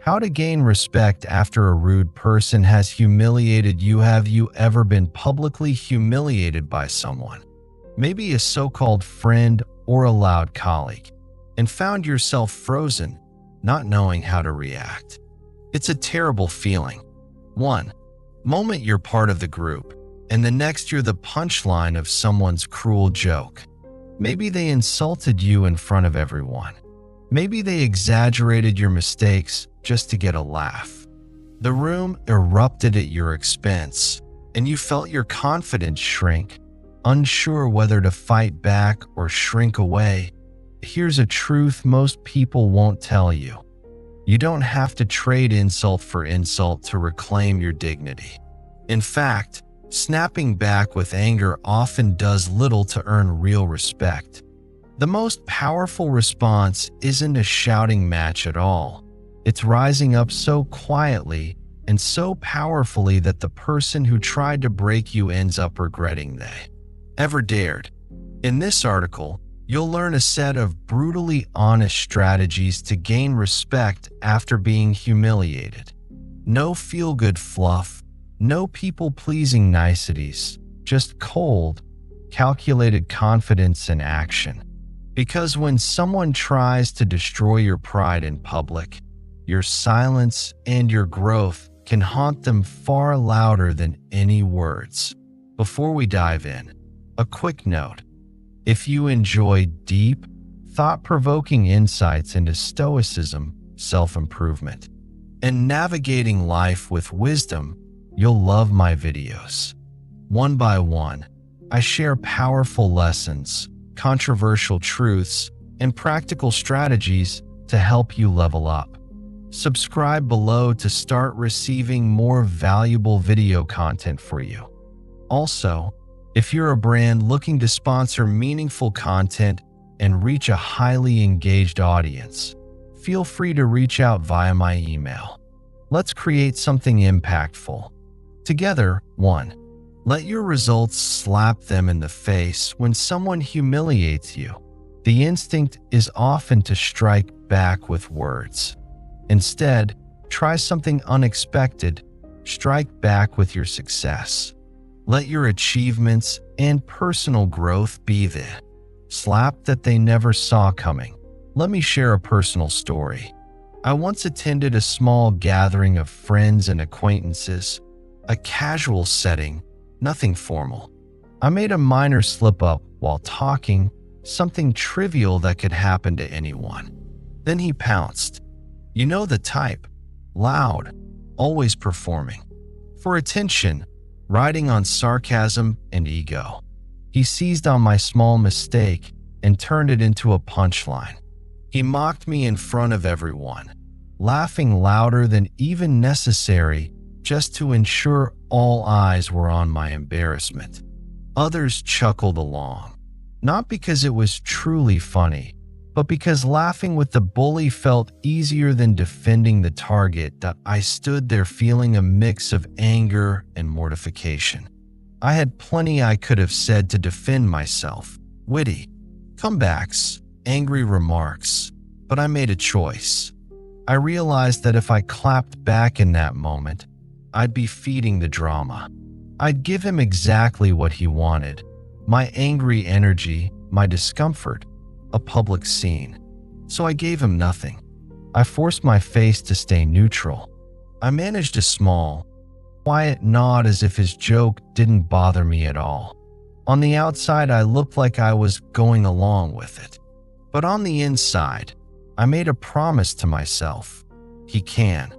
How to gain respect after a rude person has humiliated you. Have you ever been publicly humiliated by someone, maybe a so-called friend or a loud colleague, and found yourself frozen, not knowing how to react? It's a terrible feeling. One moment you're part of the group, and the next you're the punchline of someone's cruel joke. Maybe they insulted you in front of everyone. Maybe they exaggerated your mistakes just to get a laugh. The room erupted at your expense, and you felt your confidence shrink, unsure whether to fight back or shrink away. Here's a truth most people won't tell you. You don't have to trade insult for insult to reclaim your dignity. In fact, snapping back with anger often does little to earn real respect. The most powerful response isn't a shouting match at all. It's rising up so quietly and so powerfully that the person who tried to break you ends up regretting they ever dared. In this article, you'll learn a set of brutally honest strategies to gain respect after being humiliated. No feel-good fluff, no people-pleasing niceties, just cold, calculated confidence and action. Because when someone tries to destroy your pride in public, your silence and your growth can haunt them far louder than any words. Before we dive in, a quick note. If you enjoy deep, thought-provoking insights into stoicism, self-improvement, and navigating life with wisdom, you'll love my videos. One by one, I share powerful lessons, controversial truths, and practical strategies to help you level up. Subscribe below to start receiving more valuable video content for you. Also, if you're a brand looking to sponsor meaningful content and reach a highly engaged audience, feel free to reach out via my email. Let's create something impactful. Together, 1. Let your results slap them in the face when someone humiliates you. The instinct is often to strike back with words. Instead, try something unexpected. Strike back with your success. Let your achievements and personal growth be the slap that they never saw coming. Let me share a personal story. I once attended a small gathering of friends and acquaintances, a casual setting, nothing formal. I made a minor slip-up while talking, something trivial that could happen to anyone. Then he pounced. You know the type. Loud, always performing. For attention, riding on sarcasm and ego. He seized on my small mistake and turned it into a punchline. He mocked me in front of everyone, laughing louder than even necessary just to ensure all eyes were on my embarrassment. Others chuckled along, not because it was truly funny, but because laughing with the bully felt easier than defending the target. That I stood there feeling a mix of anger and mortification. I had plenty I could have said to defend myself, witty comebacks, angry remarks, but I made a choice. I realized that if I clapped back in that moment, I'd be feeding the drama. I'd give him exactly what he wanted, my angry energy, my discomfort, a public scene. So I gave him nothing. I forced my face to stay neutral. I managed a small, quiet nod as if his joke didn't bother me at all. On the outside, I looked like I was going along with it. But on the inside, I made a promise to myself. He can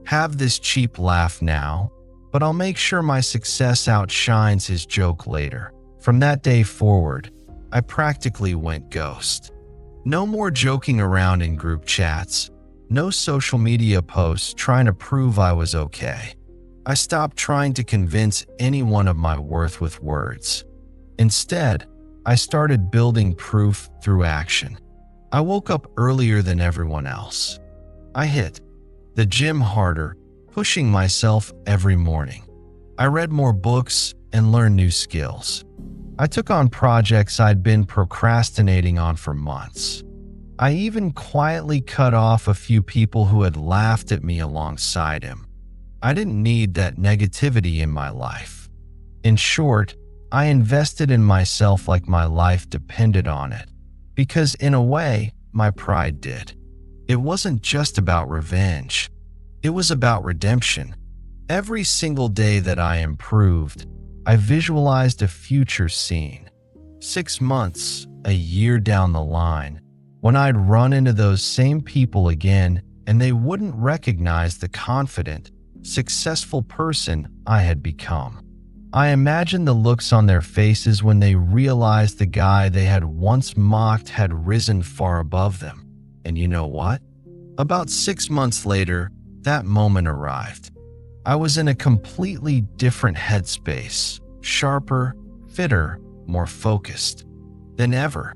have this cheap laugh now, but I'll make sure my success outshines his joke later. From that day forward, I practically went ghost. No more joking around in group chats. No social media posts trying to prove I was okay. I stopped trying to convince anyone of my worth with words. Instead, I started building proof through action. I woke up earlier than everyone else. I hit the gym harder, pushing myself every morning. I read more books and learned new skills. I took on projects I'd been procrastinating on for months. I even quietly cut off a few people who had laughed at me alongside him. I didn't need that negativity in my life. In short, I invested in myself like my life depended on it, because in a way, my pride did. It wasn't just about revenge. It was about redemption. Every single day that I improved, I visualized a future scene. 6 months, a year down the line, when I'd run into those same people again and they wouldn't recognize the confident, successful person I had become. I imagined the looks on their faces when they realized the guy they had once mocked had risen far above them. And you know what? About 6 months later, that moment arrived. I was in a completely different headspace, sharper, fitter, more focused than ever.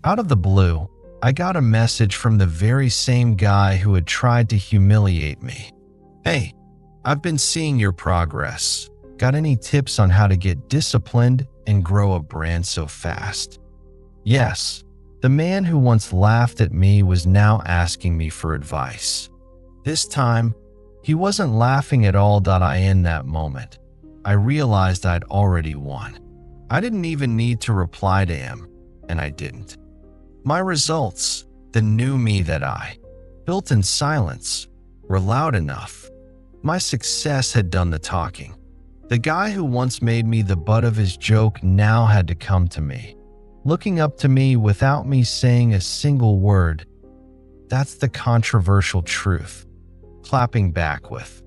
Out of the blue, I got a message from the very same guy who had tried to humiliate me. "Hey, I've been seeing your progress. Got any tips on how to get disciplined and grow a brand so fast?" Yes, the man who once laughed at me was now asking me for advice. This time, he wasn't laughing at all. In that moment, I realized I'd already won. I didn't even need to reply to him, and I didn't. My results, the new me that I built in silence, were loud enough. My success had done the talking. The guy who once made me the butt of his joke now had to come to me, looking up to me without me saying a single word. That's the controversial truth. Clapping back with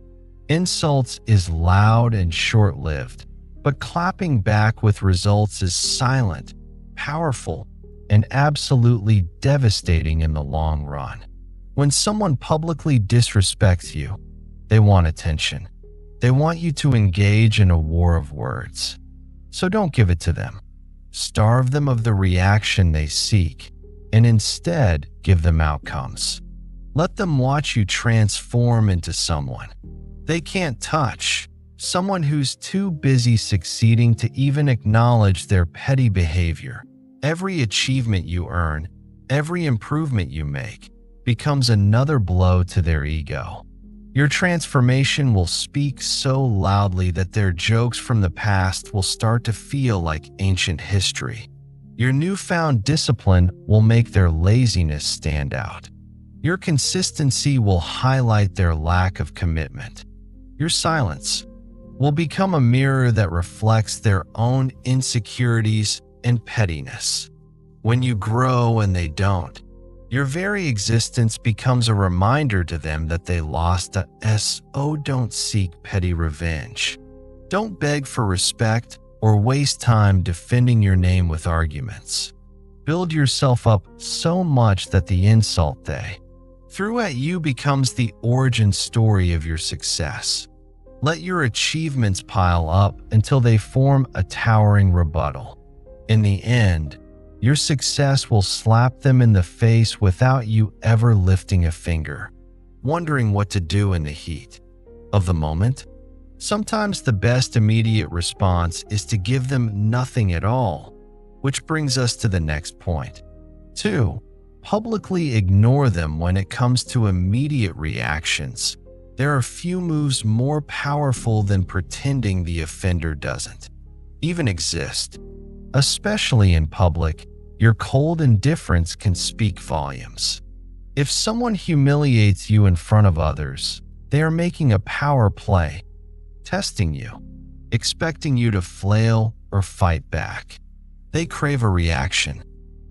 insults is loud and short-lived, but clapping back with results is silent, powerful, and absolutely devastating in the long run. When someone publicly disrespects you, they want attention. They want you to engage in a war of words. So don't give it to them. Starve them of the reaction they seek, and instead give them outcomes. Let them watch you transform into someone they can't touch, someone who's too busy succeeding to even acknowledge their petty behavior. Every achievement you earn, every improvement you make, becomes another blow to their ego. Your transformation will speak so loudly that their jokes from the past will start to feel like ancient history. Your newfound discipline will make their laziness stand out. Your consistency will highlight their lack of commitment. Your silence will become a mirror that reflects their own insecurities and pettiness. When you grow and they don't, your very existence becomes a reminder to them that they lost a so. Don't seek petty revenge. Don't beg for respect or waste time defending your name with arguments. Build yourself up so much that the insult they threw at you becomes the origin story of your success. Let your achievements pile up until they form a towering rebuttal. In the end, your success will slap them in the face without you ever lifting a finger, wondering what to do in the heat of the moment. Sometimes the best immediate response is to give them nothing at all, which brings us to the next point. 2. Publicly ignore them when it comes to immediate reactions. There are few moves more powerful than pretending the offender doesn't even exist. Especially in public, your cold indifference can speak volumes. If someone humiliates you in front of others, they are making a power play, testing you, expecting you to flail or fight back. They crave a reaction.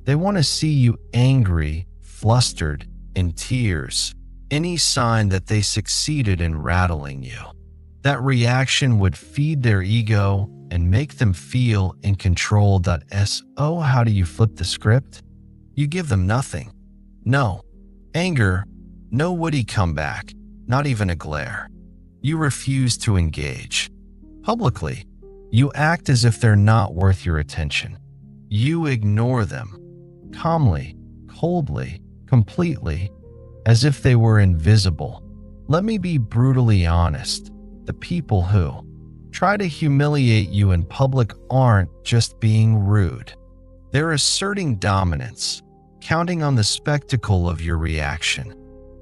They want to see you angry, flustered, in tears, any sign that they succeeded in rattling you. That reaction would feed their ego and make them feel in control. So how do you flip the script? You give them nothing. No anger, no woody comeback, not even a glare. You refuse to engage. Publicly, you act as if they're not worth your attention. You ignore them, calmly, coldly, completely, as if they were invisible. Let me be brutally honest. The people who try to humiliate you in public aren't just being rude. They're asserting dominance, counting on the spectacle of your reaction.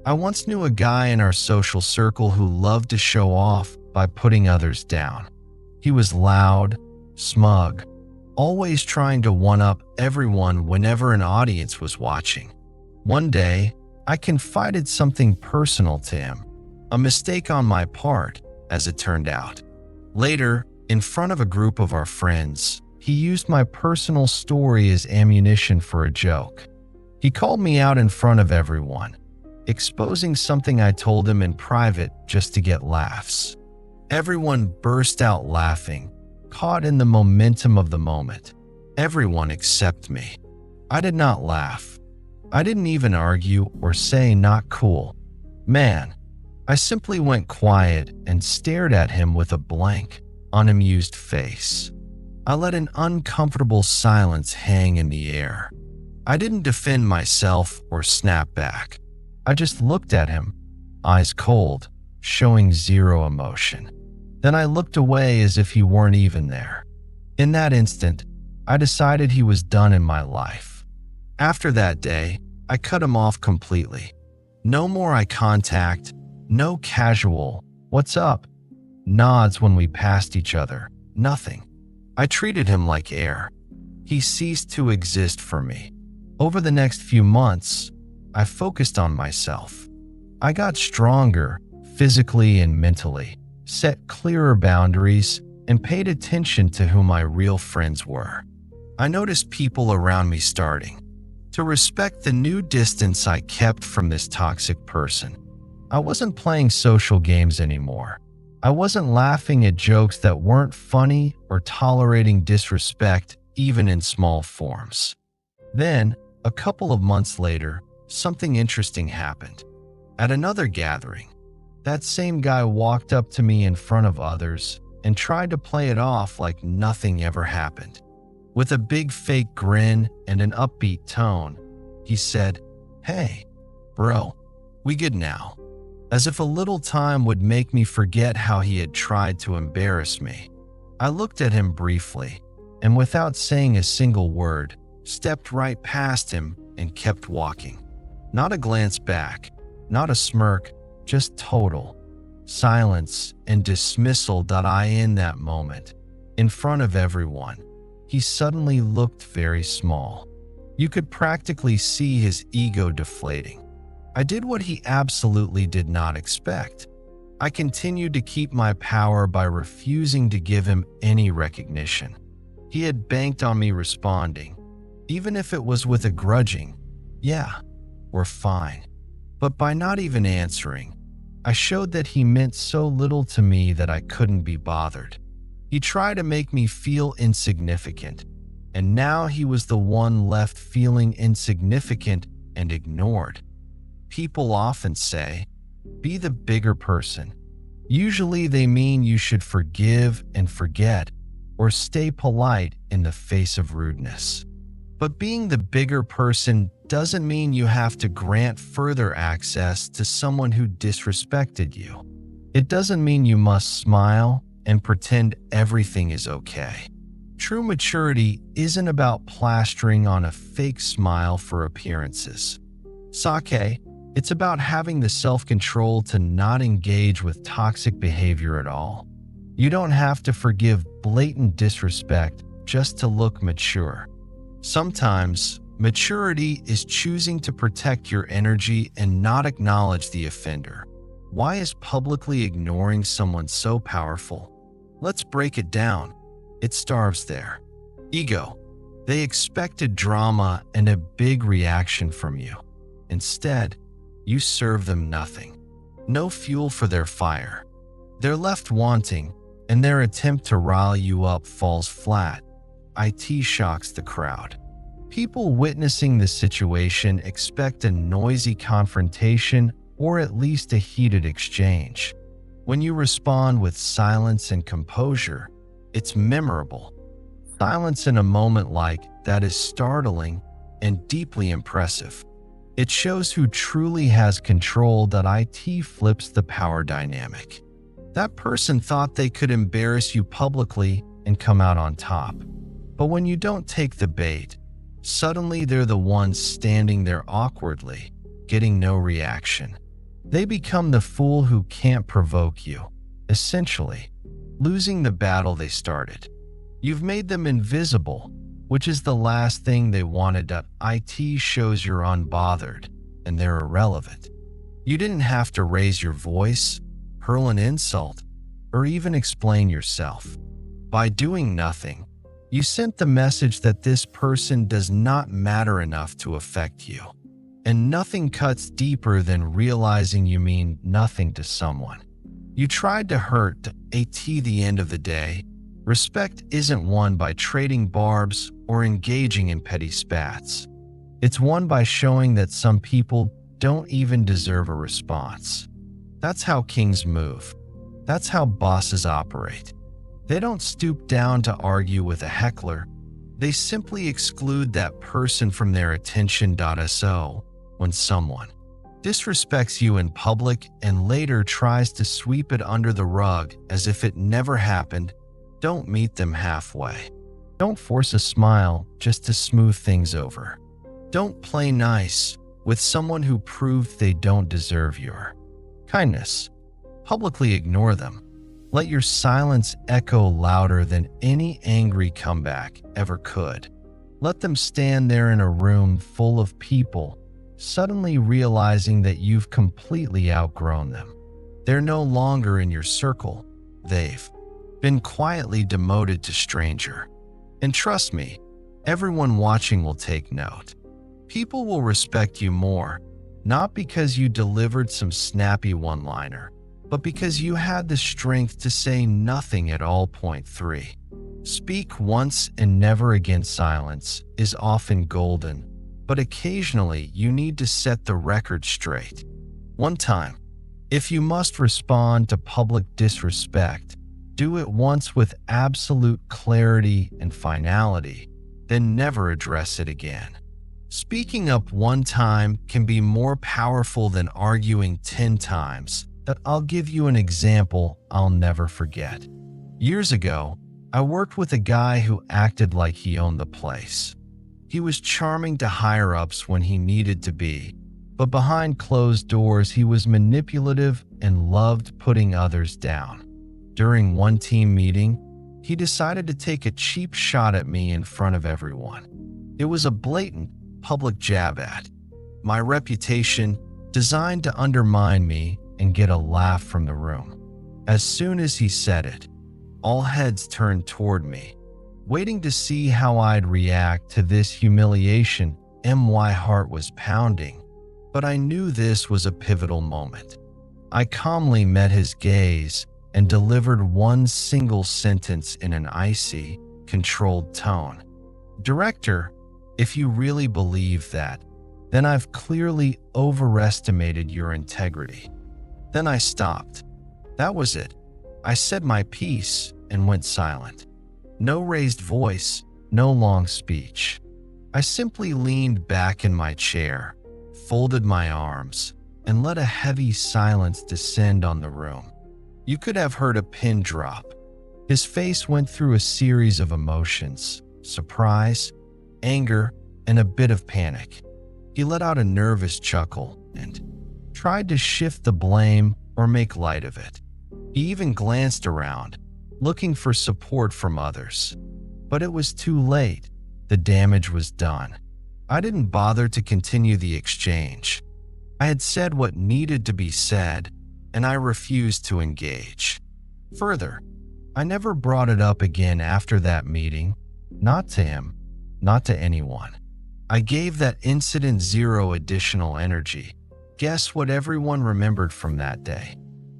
I once knew a guy in our social circle who loved to show off by putting others down. He was loud, smug, always trying to one-up everyone whenever an audience was watching. One day, I confided something personal to him, a mistake on my part, as it turned out. Later, in front of a group of our friends, he used my personal story as ammunition for a joke. He called me out in front of everyone, exposing something I told him in private just to get laughs. Everyone burst out laughing, caught in the momentum of the moment. Everyone except me. I did not laugh. I didn't even argue or say "not cool." Man, I simply went quiet and stared at him with a blank, unamused face. I let an uncomfortable silence hang in the air. I didn't defend myself or snap back. I just looked at him, eyes cold, showing zero emotion. Then I looked away as if he weren't even there. In that instant, I decided he was done in my life. After that day, I cut him off completely. No more eye contact, no casual "what's up?" nods when we passed each other, nothing. I treated him like air. He ceased to exist for me. Over the next few months, I focused on myself. I got stronger, physically and mentally, set clearer boundaries, and paid attention to who my real friends were. I noticed people around me starting to respect the new distance I kept from this toxic person. I wasn't playing social games anymore. I wasn't laughing at jokes that weren't funny or tolerating disrespect, even in small forms. Then, a couple of months later, something interesting happened. At another gathering, that same guy walked up to me in front of others and tried to play it off like nothing ever happened. With a big fake grin and an upbeat tone, he said, "Hey, bro, we good now?" As if a little time would make me forget how he had tried to embarrass me. I looked at him briefly, and without saying a single word, stepped right past him and kept walking. Not a glance back, not a smirk, just total silence and dismissal. In that moment, in front of everyone, he suddenly looked very small. You could practically see his ego deflating. I did what he absolutely did not expect. I continued to keep my power by refusing to give him any recognition. He had banked on me responding, even if it was with a grudging, "Yeah, we're fine." But by not even answering, I showed that he meant so little to me that I couldn't be bothered. He tried to make me feel insignificant, and now he was the one left feeling insignificant and ignored. People often say, "Be the bigger person." Usually they mean you should forgive and forget, or stay polite in the face of rudeness. But being the bigger person doesn't mean you have to grant further access to someone who disrespected you. It doesn't mean you must smile and pretend everything is okay. True maturity isn't about plastering on a fake smile for appearances. Sake, it's about having the self-control to not engage with toxic behavior at all. You don't have to forgive blatant disrespect just to look mature. Sometimes, maturity is choosing to protect your energy and not acknowledge the offender. Why is publicly ignoring someone so powerful? Let's break it down. It starts there. Ego. They expected drama and a big reaction from you. Instead, you serve them nothing. No fuel for their fire. They're left wanting, and their attempt to rile you up falls flat. It shocks the crowd. People witnessing the situation expect a noisy confrontation or at least a heated exchange. When you respond with silence and composure, it's memorable. Silence in a moment like that is startling and deeply impressive. It shows who truly has control. It flips the power dynamic. That person thought they could embarrass you publicly and come out on top. But when you don't take the bait, Suddenly, they're the ones standing there awkwardly, getting no reaction. They become the fool who can't provoke you, essentially, losing the battle they started. You've made them invisible, which is the last thing they wanted. It shows you're unbothered, and they're irrelevant. You didn't have to raise your voice, hurl an insult, or even explain yourself. By doing nothing, you sent the message that this person does not matter enough to affect you. And nothing cuts deeper than realizing you mean nothing to someone. You tried to hurt. At the end of the day, respect isn't won by trading barbs or engaging in petty spats. It's won by showing that some people don't even deserve a response. That's how kings move. That's how bosses operate. They don't stoop down to argue with a heckler. They simply exclude that person from their attention. So, when someone disrespects you in public and later tries to sweep it under the rug as if it never happened, don't meet them halfway. Don't force a smile just to smooth things over. Don't play nice with someone who proved they don't deserve your kindness. Publicly ignore them. Let your silence echo louder than any angry comeback ever could. Let them stand there in a room full of people, suddenly realizing that you've completely outgrown them. They're no longer in your circle. They've been quietly demoted to stranger. And trust me, everyone watching will take note. People will respect you more, not because you delivered some snappy one-liner, but because you had the strength to say nothing at all. Point 3. Speak once and never again. Silence is often golden, but occasionally you need to set the record straight. One time. If you must respond to public disrespect, do it once with absolute clarity and finality, then never address it again. Speaking up one time can be more powerful than arguing 10 times. I'll give you an example I'll never forget. Years ago, I worked with a guy who acted like he owned the place. He was charming to higher-ups when he needed to be, but behind closed doors he was manipulative and loved putting others down. During one team meeting, he decided to take a cheap shot at me in front of everyone. It was a blatant, public jab at my reputation, designed to undermine me and get a laugh from the room. As soon as he said it, all heads turned toward me, waiting to see how I'd react to this humiliation. My heart was pounding, but I knew this was a pivotal moment. I calmly met his gaze and delivered one single sentence in an icy, controlled tone. "Director, if you really believe that, then I've clearly overestimated your integrity." Then I stopped. That was it. I said my piece and went silent. No raised voice, no long speech. I simply leaned back in my chair, folded my arms, and let a heavy silence descend on the room. You could have heard a pin drop. His face went through a series of emotions: surprise, anger, and a bit of panic. He let out a nervous chuckle and tried to shift the blame or make light of it. He even glanced around, looking for support from others. But it was too late. The damage was done. I didn't bother to continue the exchange. I had said what needed to be said, and I refused to engage. Further, I never brought it up again after that meeting, not to him, not to anyone. I gave that incident zero additional energy. Guess what everyone remembered from that day?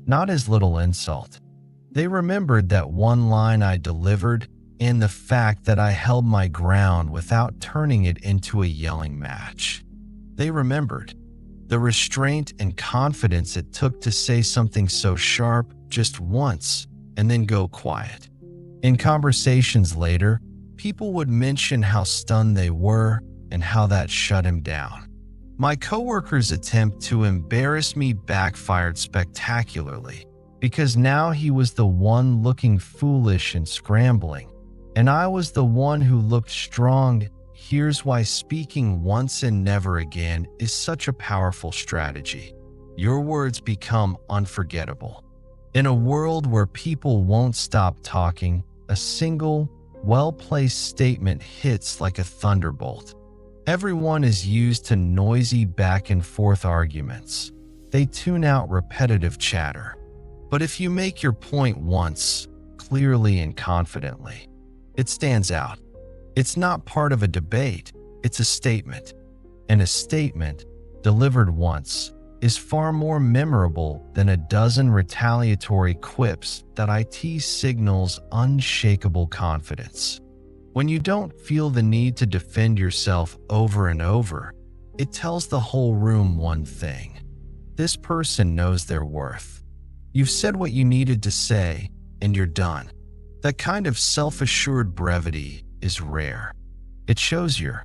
Not his little insult. They remembered that one line I delivered and the fact that I held my ground without turning it into a yelling match. They remembered the restraint and confidence it took to say something so sharp just once and then go quiet. In conversations later, people would mention how stunned they were and how that shut him down. My coworker's attempt to embarrass me backfired spectacularly, because now he was the one looking foolish and scrambling, and I was the one who looked strong. here's why speaking once and never again is such a powerful strategy. Your words become unforgettable. In a world where people won't stop talking, a single, well-placed statement hits like a thunderbolt. Everyone is used to noisy back-and-forth arguments. They tune out repetitive chatter. But if you make your point once, clearly and confidently, it stands out. It's not part of a debate, it's a statement. And a statement, delivered once, is far more memorable than a dozen retaliatory quips that signals unshakable confidence. When you don't feel the need to defend yourself over and over, it tells the whole room one thing. This person knows their worth. You've said what you needed to say, and you're done. That kind of self-assured brevity is rare. It shows you're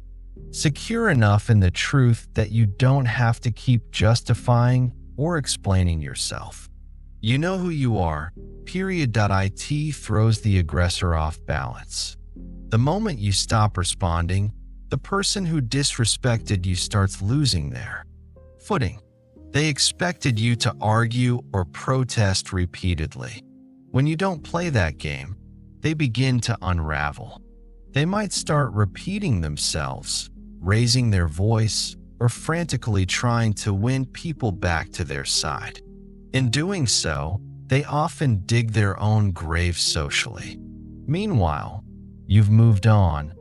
secure enough in the truth that you don't have to keep justifying or explaining yourself. You know who you are, period. It throws the aggressor off balance. The moment you stop responding, the person who disrespected you starts losing their footing. They expected you to argue or protest repeatedly. When you don't play that game, they begin to unravel. They might start repeating themselves, raising their voice, or frantically trying to win people back to their side. In doing so, they often dig their own grave socially. Meanwhile, you've moved on,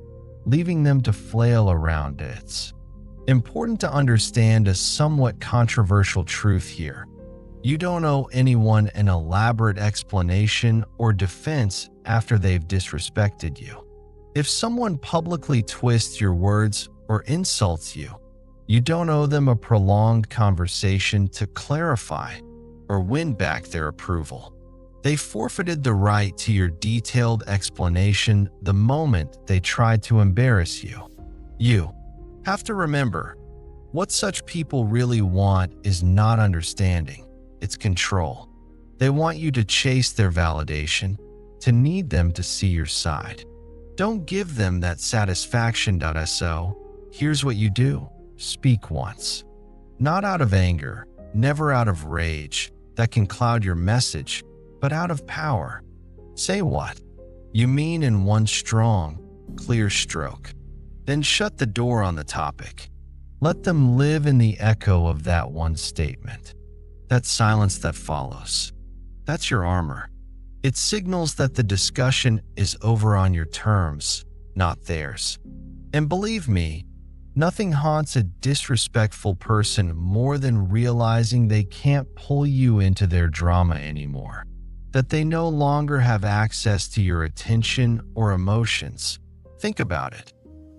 leaving them to flail around it. It's important to understand a somewhat controversial truth here. You don't owe anyone an elaborate explanation or defense after they've disrespected you. If someone publicly twists your words or insults you, you don't owe them a prolonged conversation to clarify or win back their approval. They forfeited the right to your detailed explanation the moment they tried to embarrass you. You have to remember, what such people really want is not understanding, it's control. They want you to chase their validation, to need them to see your side. Don't give them that satisfaction. So, here's what you do. Speak once. Not out of anger, never out of rage. That can cloud your message, but out of power. Say what you mean in one strong, clear stroke. Then shut the door on the topic. Let them live in the echo of that one statement. That silence that follows. That's your armor. It signals that the discussion is over on your terms, not theirs. And believe me, nothing haunts a disrespectful person more than realizing they can't pull you into their drama anymore. That they no longer have access to your attention or emotions. Think about it.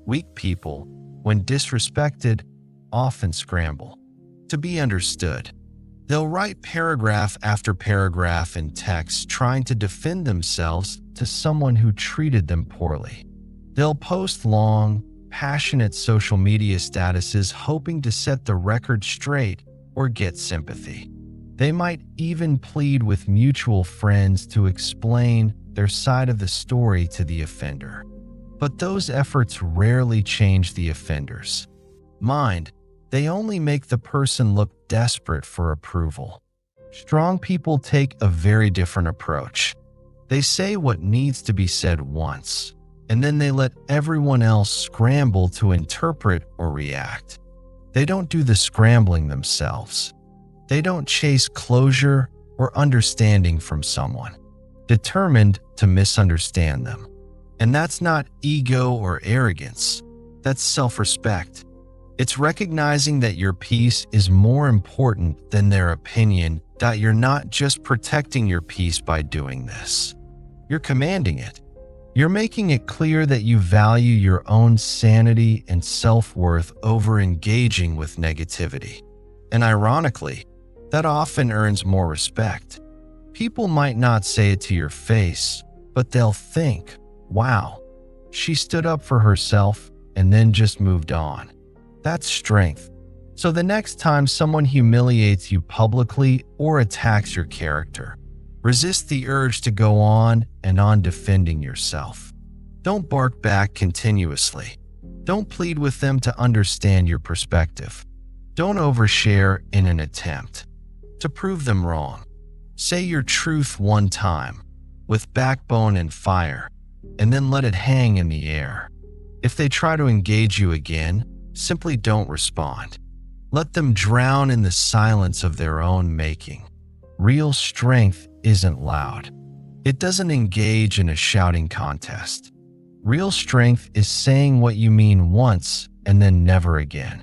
Weak people, when disrespected, often scramble to be understood. They'll write paragraph after paragraph in text trying to defend themselves to someone who treated them poorly. They'll post long, passionate social media statuses hoping to set the record straight or get sympathy. They might even plead with mutual friends to explain their side of the story to the offender. But those efforts rarely change the offender's mind. They only make the person look desperate for approval. Strong people take a very different approach. They say what needs to be said once, and then they let everyone else scramble to interpret or react. They don't do the scrambling themselves. They don't chase closure or understanding from someone, determined to misunderstand them. And that's not ego or arrogance. That's self-respect. It's recognizing that your peace is more important than their opinion, that you're not just protecting your peace by doing this. You're commanding it. You're making it clear that you value your own sanity and self-worth over engaging with negativity. And ironically, that often earns more respect. People might not say it to your face, but they'll think, wow, she stood up for herself and then just moved on. That's strength. So the next time someone humiliates you publicly or attacks your character, resist the urge to go on and on defending yourself. Don't bark back continuously. Don't plead with them to understand your perspective. Don't overshare in an attempt to prove them wrong. Say your truth one time, with backbone and fire, and then let it hang in the air. If they try to engage you again, simply don't respond. Let them drown in the silence of their own making. Real strength isn't loud. It doesn't engage in a shouting contest. Real strength is saying what you mean once and then never again.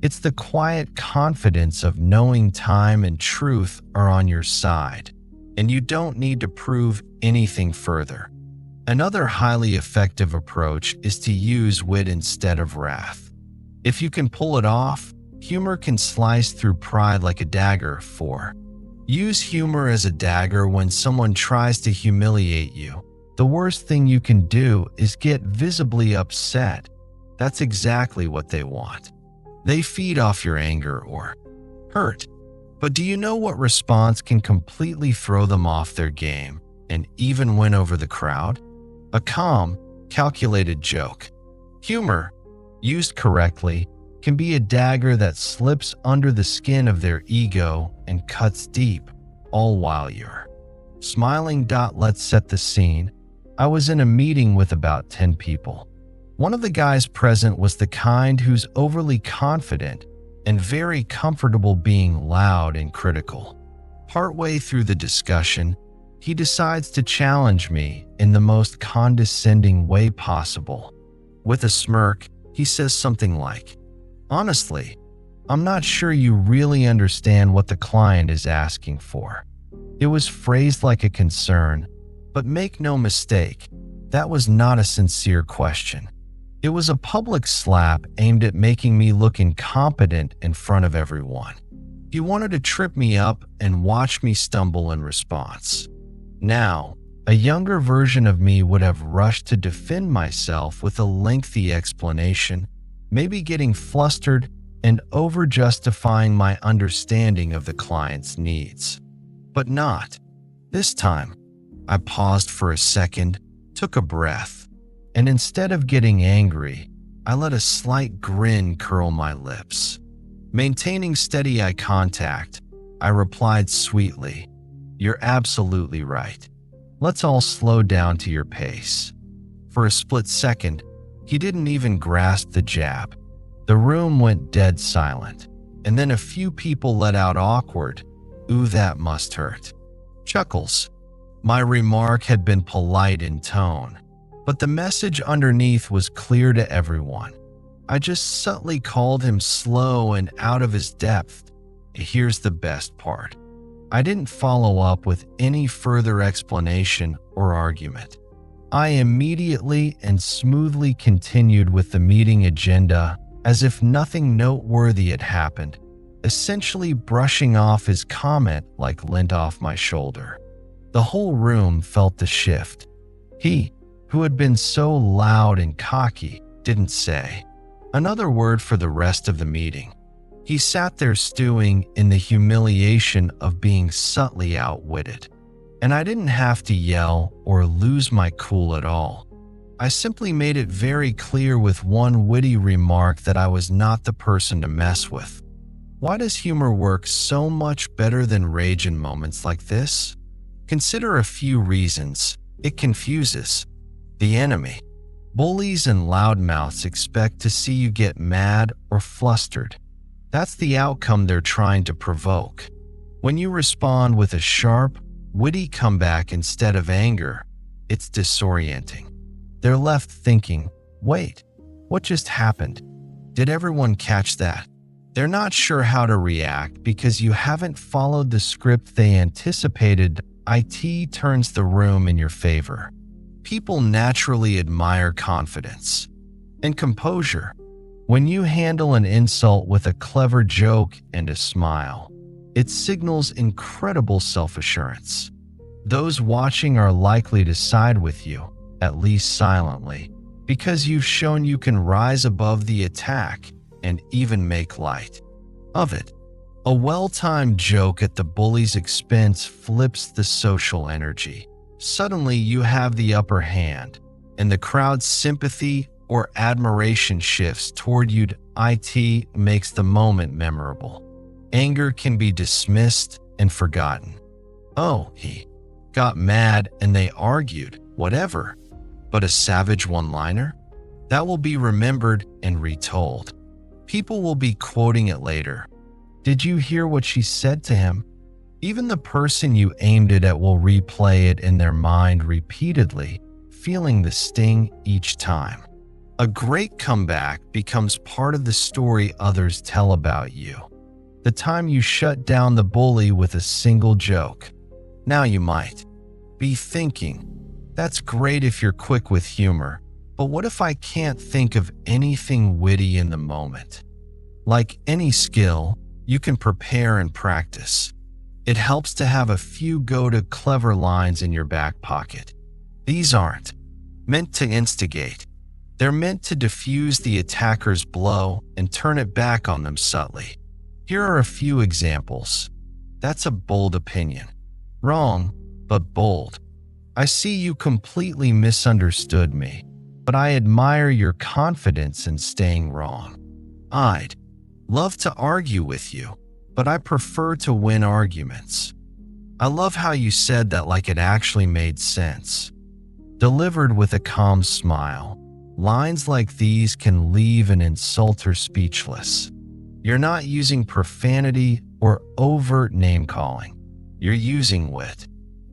It's the quiet confidence of knowing time and truth are on your side, and you don't need to prove anything further. Another highly effective approach is to use wit instead of wrath. If you can pull it off, humor can slice through pride like a dagger. 4. Use humor as a dagger when someone tries to humiliate you. The worst thing you can do is get visibly upset. That's exactly what they want. They feed off your anger or hurt. But do you know what response can completely throw them off their game and even win over the crowd? A calm, calculated joke. Humor, used correctly, can be a dagger that slips under the skin of their ego and cuts deep, all while you're smiling. Let's set the scene. I was in a meeting with about 10 people. One of the guys present was the kind who's overly confident and very comfortable being loud and critical. Partway through the discussion, he decides to challenge me in the most condescending way possible. With a smirk, he says something like, "Honestly, I'm not sure you really understand what the client is asking for." It was phrased like a concern, but make no mistake, that was not a sincere question. It was a public slap aimed at making me look incompetent in front of everyone. He wanted to trip me up and watch me stumble in response. Now, a younger version of me would have rushed to defend myself with a lengthy explanation, maybe getting flustered and over-justifying my understanding of the client's needs. But not. This time, I paused for a second, took a breath, and instead of getting angry, I let a slight grin curl my lips. Maintaining steady eye contact, I replied sweetly, "You're absolutely right. Let's all slow down to your pace." For a split second, he didn't even grasp the jab. The room went dead silent, and then a few people let out awkward, "Ooh, that must hurt" chuckles. My remark had been polite in tone, but the message underneath was clear to everyone. I just subtly called him slow and out of his depth. Here's the best part. I didn't follow up with any further explanation or argument. I immediately and smoothly continued with the meeting agenda as if nothing noteworthy had happened, essentially brushing off his comment like lint off my shoulder. The whole room felt the shift. He, who had been so loud and cocky, didn't say another word for the rest of the meeting. He sat there stewing in the humiliation of being subtly outwitted. And I didn't have to yell or lose my cool at all. I simply made it very clear with one witty remark that I was not the person to mess with. Why does humor work so much better than rage in moments like this? Consider a few reasons. It confuses the enemy. Bullies and loudmouths expect to see you get mad or flustered. That's the outcome they're trying to provoke. When you respond with a sharp, witty comeback instead of anger, it's disorienting. They're left thinking, "Wait, what just happened? Did everyone catch that?" They're not sure how to react because you haven't followed the script they anticipated. It turns the room in your favor. People naturally admire confidence and composure. When you handle an insult with a clever joke and a smile, it signals incredible self-assurance. Those watching are likely to side with you, at least silently, because you've shown you can rise above the attack and even make light of it. A well-timed joke at the bully's expense flips the social energy. Suddenly you have the upper hand, and the crowd's sympathy or admiration shifts toward you. It makes the moment memorable. Anger can be dismissed and forgotten. Oh, he got mad and they argued, whatever. But a savage one-liner? That will be remembered and retold. People will be quoting it later. Did you hear what she said to him? Even the person you aimed it at will replay it in their mind repeatedly, feeling the sting each time. A great comeback becomes part of the story others tell about you. The time you shut down the bully with a single joke. Now you might be thinking, that's great if you're quick with humor, but what if I can't think of anything witty in the moment? Like any skill, you can prepare and practice. It helps to have a few go-to clever lines in your back pocket. These aren't meant to instigate. They're meant to diffuse the attacker's blow and turn it back on them subtly. Here are a few examples. That's a bold opinion. Wrong, but bold. I see you completely misunderstood me, but I admire your confidence in staying wrong. I'd love to argue with you, but I prefer to win arguments. I love how you said that like it actually made sense. Delivered with a calm smile. Lines like these can leave an insulter speechless. You're not using profanity or overt name-calling. You're using wit.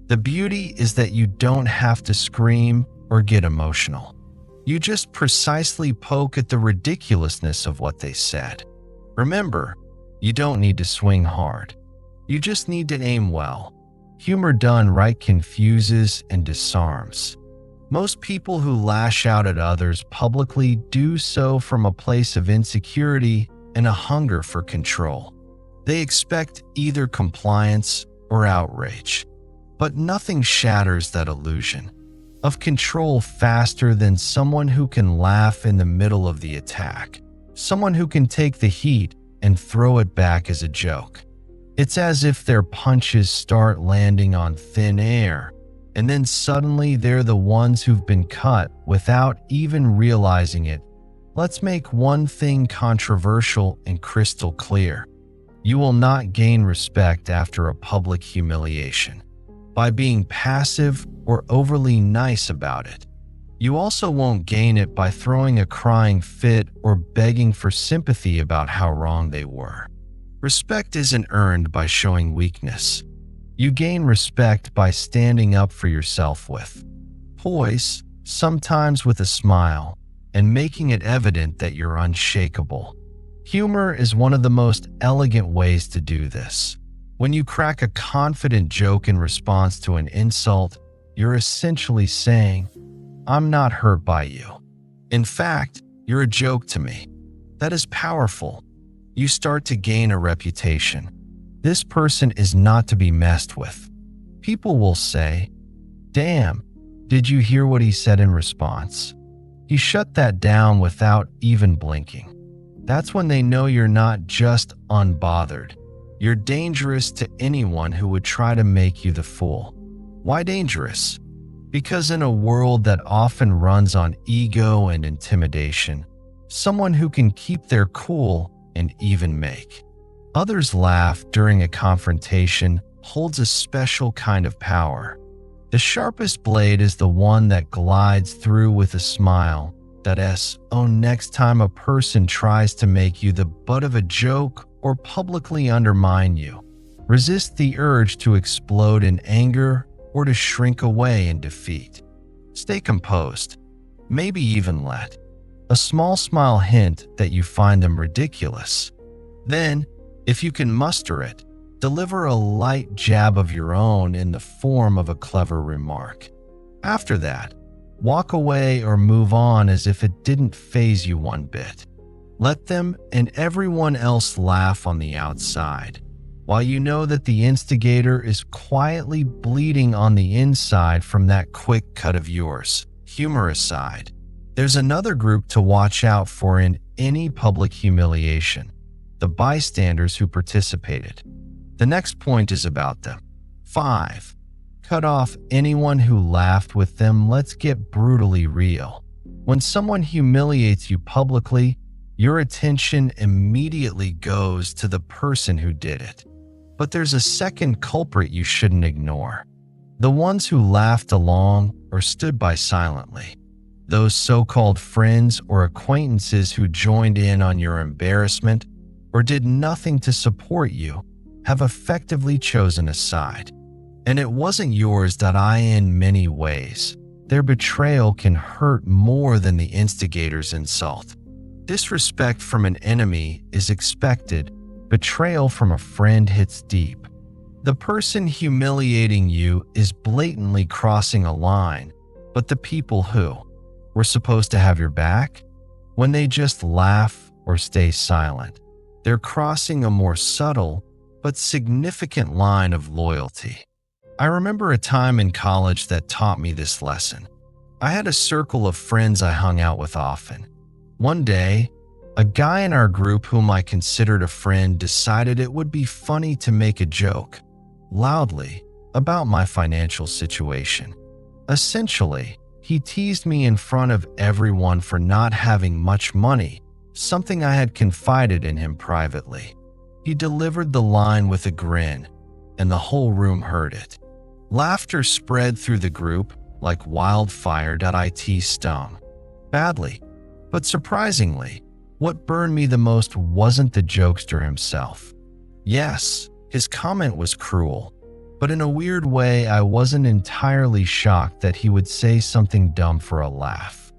The beauty is that you don't have to scream or get emotional. You just precisely poke at the ridiculousness of what they said. Remember, you don't need to swing hard. You just need to aim well. Humor done right confuses and disarms. Most people who lash out at others publicly do so from a place of insecurity and a hunger for control. They expect either compliance or outrage. But nothing shatters that illusion of control faster than someone who can laugh in the middle of the attack, someone who can take the heat and throw it back as a joke. It's as if their punches start landing on thin air, and then suddenly they're the ones who've been cut without even realizing it. Let's make one thing controversial and crystal clear. You will not gain respect after a public humiliation by being passive or overly nice about it. You also won't gain it by throwing a crying fit or begging for sympathy about how wrong they were. Respect isn't earned by showing weakness. You gain respect by standing up for yourself with poise, sometimes with a smile, and making it evident that you're unshakable. Humor is one of the most elegant ways to do this. When you crack a confident joke in response to an insult, you're essentially saying, I'm not hurt by you. In fact, you're a joke to me. That is powerful. You start to gain a reputation. This person is not to be messed with. People will say, damn, did you hear what he said in response? He shut that down without even blinking. That's when they know you're not just unbothered. You're dangerous to anyone who would try to make you the fool. Why dangerous? Because in a world that often runs on ego and intimidation, someone who can keep their cool and even make others laugh during a confrontation holds a special kind of power. The sharpest blade is the one that glides through with a smile. Next time a person tries to make you the butt of a joke or publicly undermine you, resist the urge to explode in anger or to shrink away in defeat. Stay composed. Maybe even let a small smile hint that you find them ridiculous. Then, if you can muster it, deliver a light jab of your own in the form of a clever remark. After that, walk away or move on as if it didn't faze you one bit. Let them and everyone else laugh on the outside, while you know that the instigator is quietly bleeding on the inside from that quick cut of yours. Humor aside, there's another group to watch out for in any public humiliation: the bystanders who participated. The next point is about them. 5. Cut off anyone who laughed with them. Let's get brutally real. When someone humiliates you publicly, your attention immediately goes to the person who did it. But there's a second culprit you shouldn't ignore. The ones who laughed along or stood by silently. Those so-called friends or acquaintances who joined in on your embarrassment or did nothing to support you have effectively chosen a side. And it wasn't yours. In many ways, their betrayal can hurt more than the instigator's insult. Disrespect from an enemy is expected. Betrayal from a friend hits deep. The person humiliating you is blatantly crossing a line, but the people who were supposed to have your back, when they just laugh or stay silent, they're crossing a more subtle but significant line of loyalty. I remember a time in college that taught me this lesson. I had a circle of friends I hung out with often. One day, a guy in our group whom I considered a friend decided it would be funny to make a joke, loudly, about my financial situation. Essentially, he teased me in front of everyone for not having much money, something I had confided in him privately. He delivered the line with a grin, and the whole room heard it. Laughter spread through the group like wildfire. It stung badly, but surprisingly, what burned me the most wasn't the jokester himself. Yes, his comment was cruel, but in a weird way, I wasn't entirely shocked that he would say something dumb for a laugh.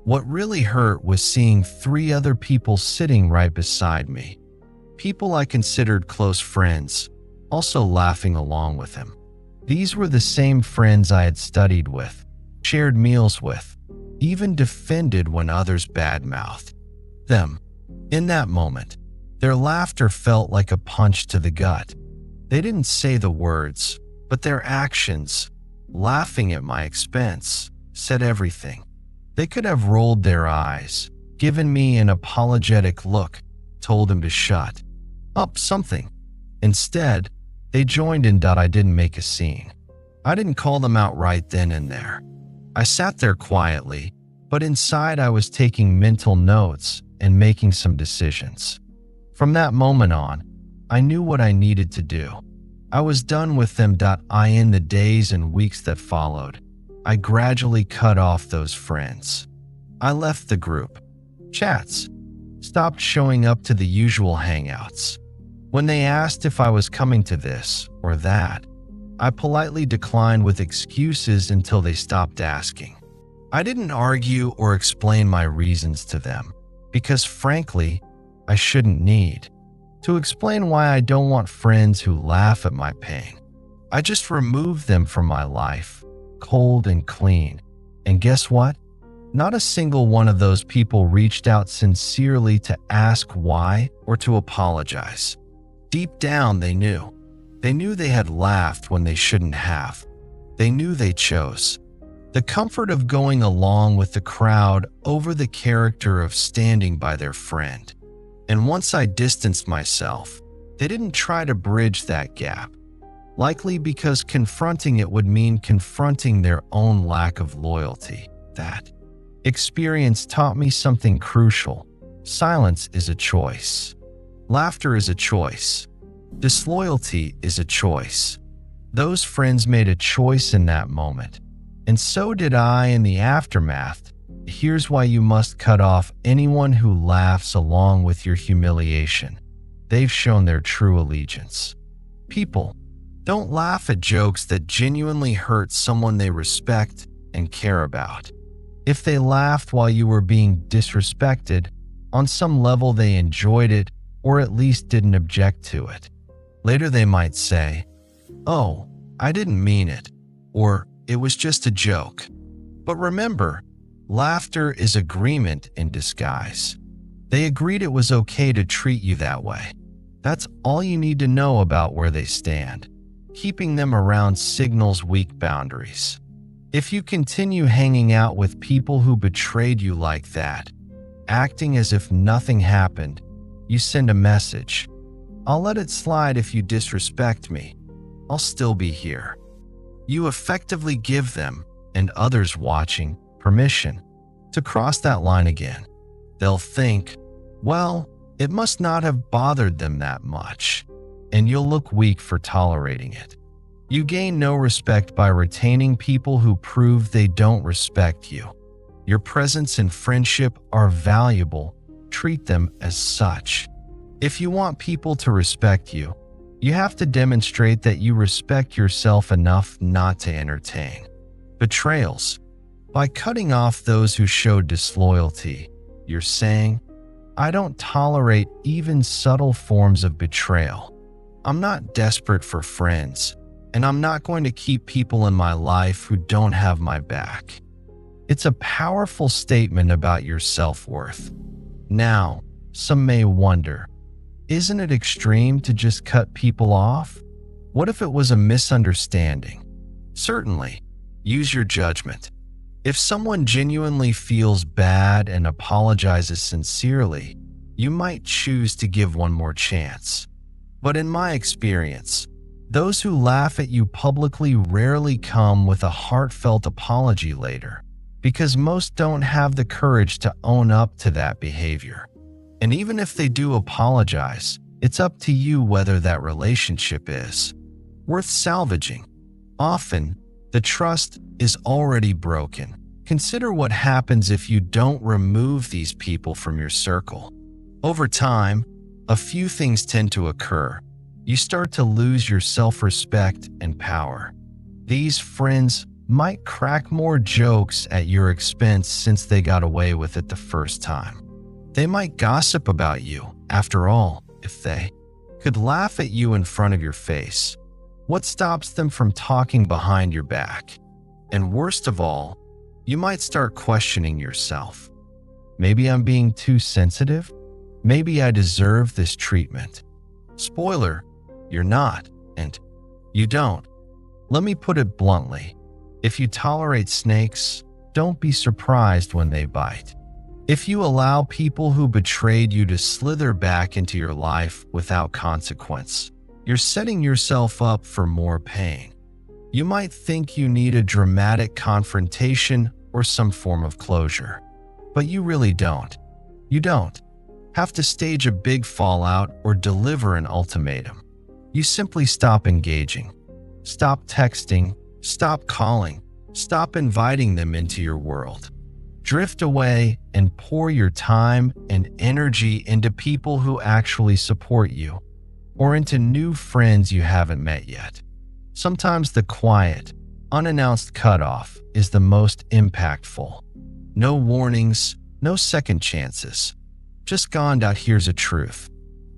What really hurt was seeing 3 other people sitting right beside me, people I considered close friends, also laughing along with him. These were the same friends I had studied with, shared meals with, even defended when others badmouthed them. In that moment, their laughter felt like a punch to the gut. They didn't say the words, but their actions, laughing at my expense, said everything. They could have rolled their eyes, given me an apologetic look, told him to shut up something. Instead, they joined in. I didn't make a scene. I didn't call them out right then and there. I sat there quietly, but inside I was taking mental notes and making some decisions. From that moment on, I knew what I needed to do. I was done with them. In the days and weeks that followed, I gradually cut off those friends. I left the group chats, stopped showing up to the usual hangouts. When they asked if I was coming to this or that, I politely declined with excuses until they stopped asking. I didn't argue or explain my reasons to them, because frankly, I shouldn't need to explain why I don't want friends who laugh at my pain. I just removed them from my life, cold and clean. And guess what? Not a single one of those people reached out sincerely to ask why or to apologize. Deep down, they knew. They knew they had laughed when they shouldn't have. They knew they chose the comfort of going along with the crowd over the character of standing by their friend. And once I distanced myself, they didn't try to bridge that gap, likely because confronting it would mean confronting their own lack of loyalty. That experience taught me something crucial. Silence is a choice. Laughter is a choice. Disloyalty is a choice. Those friends made a choice in that moment, and so did I in the aftermath. Here's why you must cut off anyone who laughs along with your humiliation. They've shown their true allegiance. People, don't laugh at jokes that genuinely hurt someone they respect and care about. If they laughed while you were being disrespected, on some level they enjoyed it or at least didn't object to it. Later they might say, "Oh, I didn't mean it," or "It was just a joke." But remember, laughter is agreement in disguise. They agreed it was okay to treat you that way. That's all you need to know about where they stand. Keeping them around signals weak boundaries. If you continue hanging out with people who betrayed you like that, acting as if nothing happened, you send a message. I'll let it slide if you disrespect me. I'll still be here. You effectively give them, and others watching, permission to cross that line again. They'll think, well, it must not have bothered them that much, and you'll look weak for tolerating it. You gain no respect by retaining people who prove they don't respect you. Your presence and friendship are valuable. Treat them as such. If you want people to respect you, you have to demonstrate that you respect yourself enough not to entertain betrayals. By cutting off those who show disloyalty, you're saying, I don't tolerate even subtle forms of betrayal. I'm not desperate for friends, and I'm not going to keep people in my life who don't have my back. It's a powerful statement about your self-worth. Now, some may wonder, isn't it extreme to just cut people off? What if it was a misunderstanding? Certainly, use your judgment. If someone genuinely feels bad and apologizes sincerely, you might choose to give one more chance. But in my experience, those who laugh at you publicly rarely come with a heartfelt apology later, because most don't have the courage to own up to that behavior. And even if they do apologize, it's up to you whether that relationship is worth salvaging. Often, the trust is already broken. Consider what happens if you don't remove these people from your circle. Over time, a few things tend to occur. You start to lose your self-respect and power. These friends might crack more jokes at your expense since they got away with it the first time. They might gossip about you. After all, if they could laugh at you in front of your face, what stops them from talking behind your back? And worst of all, you might start questioning yourself. Maybe I'm being too sensitive? Maybe I deserve this treatment. Spoiler, you're not, and you don't. Let me put it bluntly. If you tolerate snakes, don't be surprised when they bite. If you allow people who betrayed you to slither back into your life without consequence, you're setting yourself up for more pain. You might think you need a dramatic confrontation or some form of closure, but you really don't. You don't have to stage a big fallout or deliver an ultimatum. You simply stop engaging. Stop texting. Stop calling. Stop inviting them into your world. Drift away and pour your time and energy into people who actually support you, or into new friends you haven't met yet. Sometimes the quiet, unannounced cutoff is the most impactful. No warnings, no second chances. Just gone out. Here's a truth.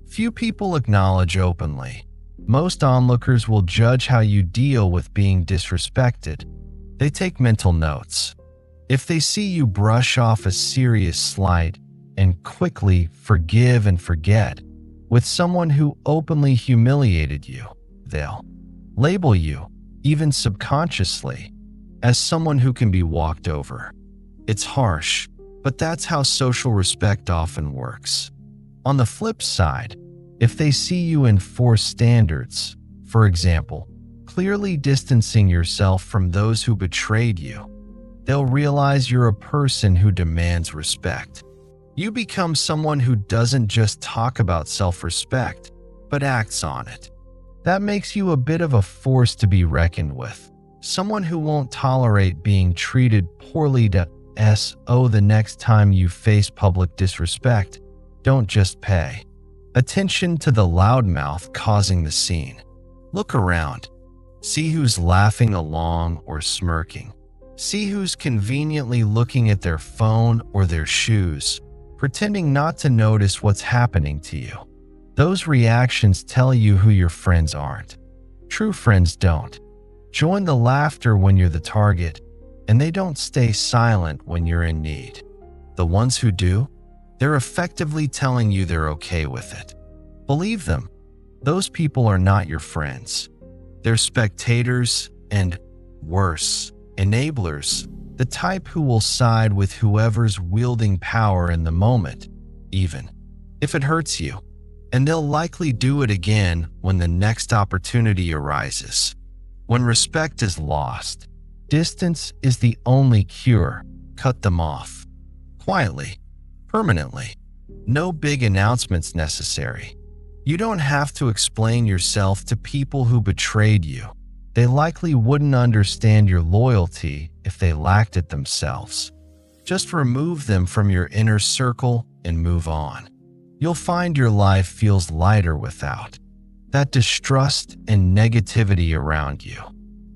Few people acknowledge openly. Most onlookers will judge how you deal with being disrespected. They take mental notes. If they see you brush off a serious slight and quickly forgive and forget with someone who openly humiliated you, they'll label you, even subconsciously, as someone who can be walked over. It's harsh, but that's how social respect often works. On the flip side, if they see you enforce standards, for example, clearly distancing yourself from those who betrayed you, they'll realize you're a person who demands respect. You become someone who doesn't just talk about self-respect, but acts on it. That makes you a bit of a force to be reckoned with. Someone who won't tolerate being treated poorly. The next time you face public disrespect, don't just pay attention to the loudmouth causing the scene. Look around. See who's laughing along or smirking. See who's conveniently looking at their phone or their shoes, pretending not to notice what's happening to you. Those reactions tell you who your friends aren't. True friends don't join the laughter when you're the target, and they don't stay silent when you're in need. The ones who do, they're effectively telling you they're okay with it. Believe them. Those people are not your friends. They're spectators and, worse, enablers, the type who will side with whoever's wielding power in the moment, even if it hurts you. And they'll likely do it again when the next opportunity arises. When respect is lost, distance is the only cure. Cut them off. quietly, permanently. No big announcements necessary. You don't have to explain yourself to people who betrayed you. They likely wouldn't understand your loyalty if they lacked it themselves. Just remove them from your inner circle and move on. You'll find your life feels lighter without that distrust and negativity around you.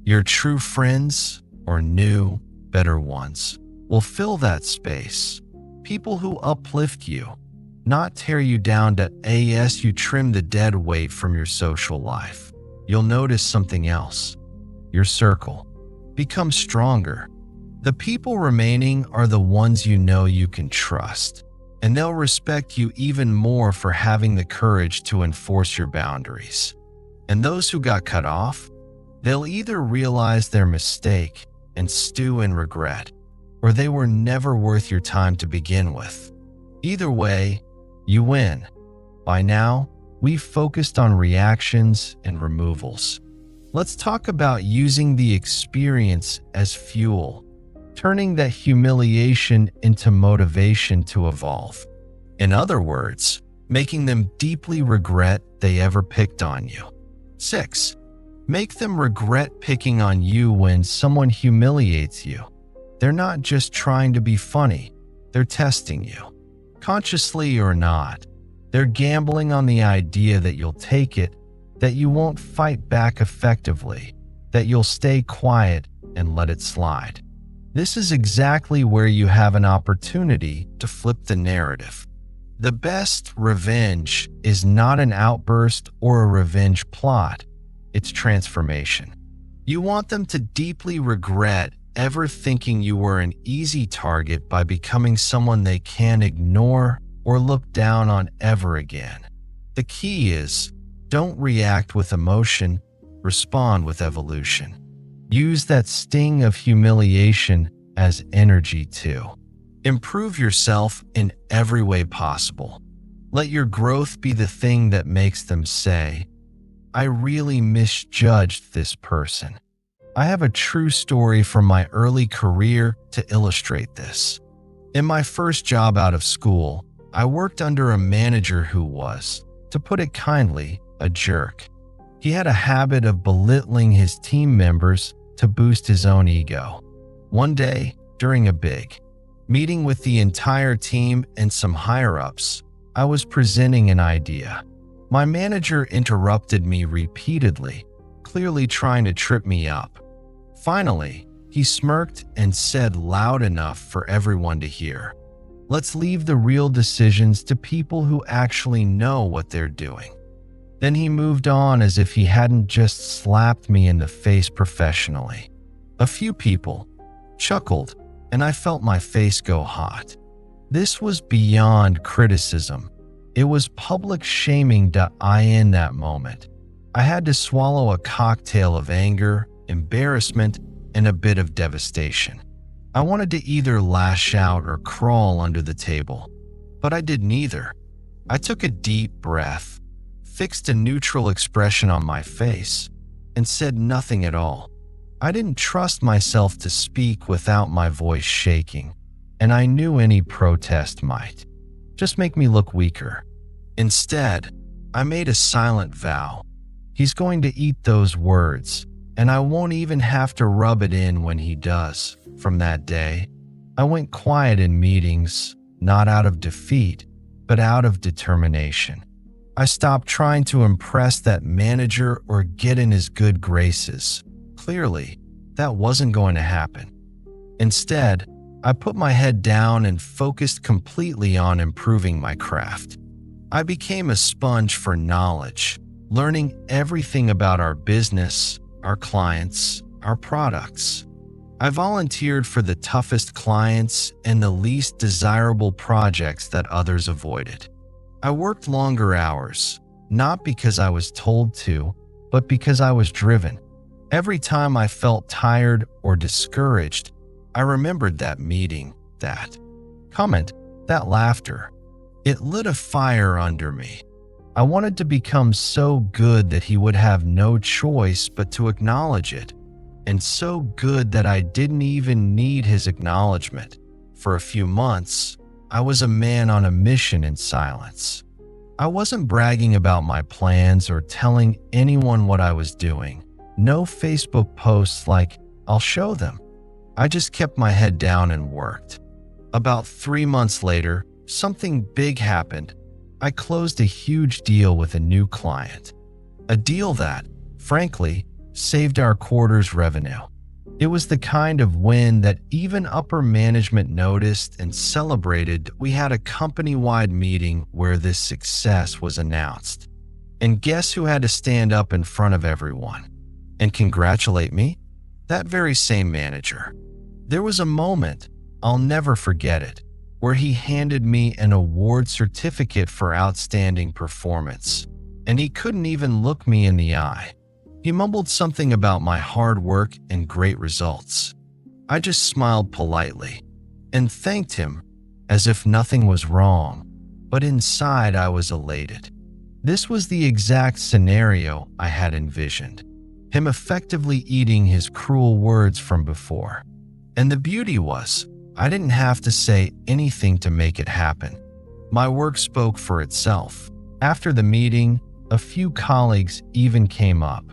Your true friends, or new, better ones, will fill that space. People who uplift you, not tear you down. As you trim the dead weight from your social life, you'll notice something else. Your circle becomes stronger. The people remaining are the ones you know you can trust, and they'll respect you even more for having the courage to enforce your boundaries. And those who got cut off, they'll either realize their mistake and stew in regret, or they were never worth your time to begin with. Either way, you win. By now, we've focused on reactions and removals. Let's talk about using the experience as fuel, turning that humiliation into motivation to evolve. In other words, making them deeply regret they ever picked on you. 6. Make them regret picking on you when someone humiliates you. They're not just trying to be funny, they're testing you. Consciously or not, they're gambling on the idea that you'll take it, that you won't fight back effectively, that you'll stay quiet and let it slide. This is exactly where you have an opportunity to flip the narrative. The best revenge is not an outburst or a revenge plot, it's transformation. You want them to deeply regret ever thinking you were an easy target by becoming someone they can't ignore or look down on ever again. The key is, don't react with emotion, respond with evolution. Use that sting of humiliation as energy too. Improve yourself in every way possible. Let your growth be the thing that makes them say, I really misjudged this person. I have a true story from my early career to illustrate this. In my first job out of school, I worked under a manager who was, to put it kindly, a jerk. He had a habit of belittling his team members to boost his own ego. One day, during a big meeting with the entire team and some higher-ups, I was presenting an idea. My manager interrupted me repeatedly, clearly trying to trip me up. Finally, he smirked and said loud enough for everyone to hear, "Let's leave the real decisions to people who actually know what they're doing." Then he moved on as if he hadn't just slapped me in the face professionally. A few people chuckled, and I felt my face go hot. This was beyond criticism. It was public shaming. In that moment, I had to swallow a cocktail of anger, embarrassment, and a bit of devastation. I wanted to either lash out or crawl under the table, but I did neither. I took a deep breath, fixed a neutral expression on my face, and said nothing at all. I didn't trust myself to speak without my voice shaking, and I knew any protest might just make me look weaker. Instead, I made a silent vow. He's going to eat those words, and I won't even have to rub it in when he does. From that day, I went quiet in meetings, not out of defeat, but out of determination. I stopped trying to impress that manager or get in his good graces. Clearly, that wasn't going to happen. Instead, I put my head down and focused completely on improving my craft. I became a sponge for knowledge, learning everything about our business, our clients, our products. I volunteered for the toughest clients and the least desirable projects that others avoided. I worked longer hours, not because I was told to, but because I was driven. Every time I felt tired or discouraged, I remembered that meeting, that comment, that laughter. It lit a fire under me. I wanted to become so good that he would have no choice but to acknowledge it, and so good that I didn't even need his acknowledgement. For a few months, I was a man on a mission in silence. I wasn't bragging about my plans or telling anyone what I was doing. No Facebook posts like, "I'll show them." I just kept my head down and worked. About 3 months later, something big happened. I closed a huge deal with a new client. A deal that, frankly, saved our quarter's revenue. It was the kind of win that even upper management noticed and celebrated. We had a company-wide meeting where this success was announced. And guess who had to stand up in front of everyone and congratulate me? That very same manager. There was a moment, I'll never forget it, where he handed me an award certificate for outstanding performance, and he couldn't even look me in the eye. He mumbled something about my hard work and great results. I just smiled politely and thanked him as if nothing was wrong, but inside I was elated. This was the exact scenario I had envisioned, him effectively eating his cruel words from before. And the beauty was, I didn't have to say anything to make it happen. My work spoke for itself. After the meeting, a few colleagues even came up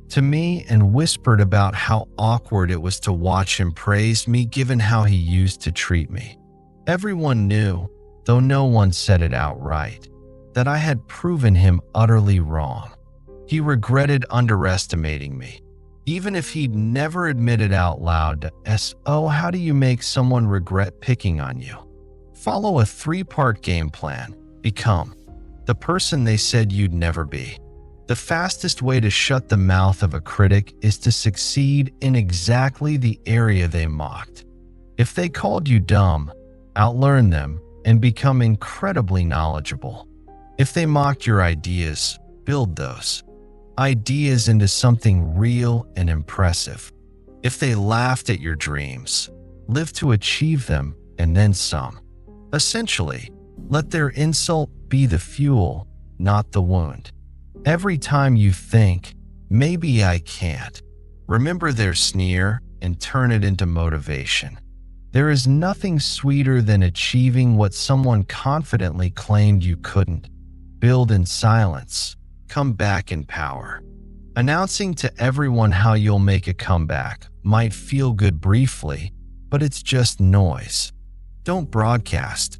to me and whispered about how awkward it was to watch him praise me given how he used to treat me. Everyone knew, though no one said it outright, that I had proven him utterly wrong. He regretted underestimating me, even if he'd never admitted out loud to "Oh, how do you make someone regret picking on you?" Follow a 3-part game plan. Become the person they said you'd never be. The fastest way to shut the mouth of a critic is to succeed in exactly the area they mocked. If they called you dumb, outlearn them and become incredibly knowledgeable. If they mocked your ideas, build those ideas into something real and impressive. If they laughed at your dreams, live to achieve them and then some. Essentially, let their insult be the fuel, not the wound. Every time you think, "Maybe I can't," remember their sneer and turn it into motivation. There is nothing sweeter than achieving what someone confidently claimed you couldn't. Build in silence, come back in power. Announcing to everyone how you'll make a comeback might feel good briefly, but it's just noise. Don't broadcast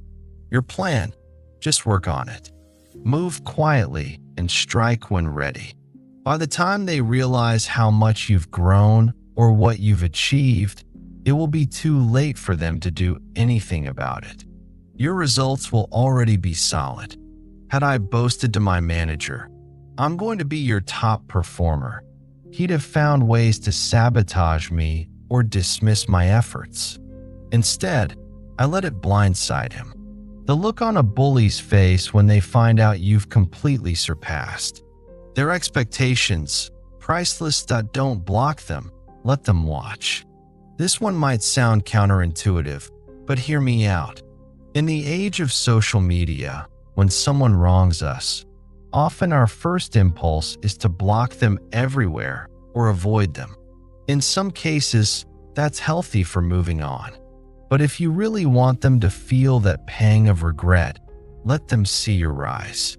your plan, just work on it. Move quietly and strike when ready. By the time they realize how much you've grown or what you've achieved, it will be too late for them to do anything about it. Your results will already be solid. Had I boasted to my manager, "I'm going to be your top performer," he'd have found ways to sabotage me or dismiss my efforts. Instead, I let it blindside him. The look on a bully's face when they find out you've completely surpassed their expectations, priceless. Don't block them, let them watch. This one might sound counterintuitive, but hear me out. In the age of social media, when someone wrongs us, often our first impulse is to block them everywhere or avoid them. In some cases, that's healthy for moving on. But if you really want them to feel that pang of regret, let them see your rise.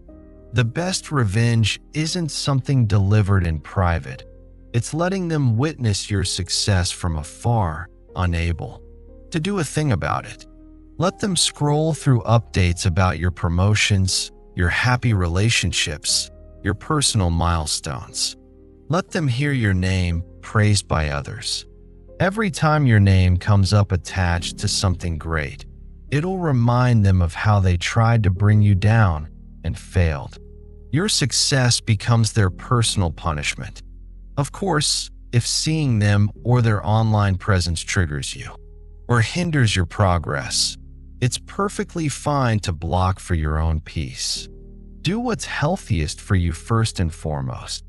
The best revenge isn't something delivered in private. It's letting them witness your success from afar, unable to do a thing about it. Let them scroll through updates about your promotions, your happy relationships, your personal milestones. Let them hear your name praised by others. Every time your name comes up attached to something great, it'll remind them of how they tried to bring you down and failed. Your success becomes their personal punishment. Of course, if seeing them or their online presence triggers you or hinders your progress, it's perfectly fine to block for your own peace. Do what's healthiest for you first and foremost.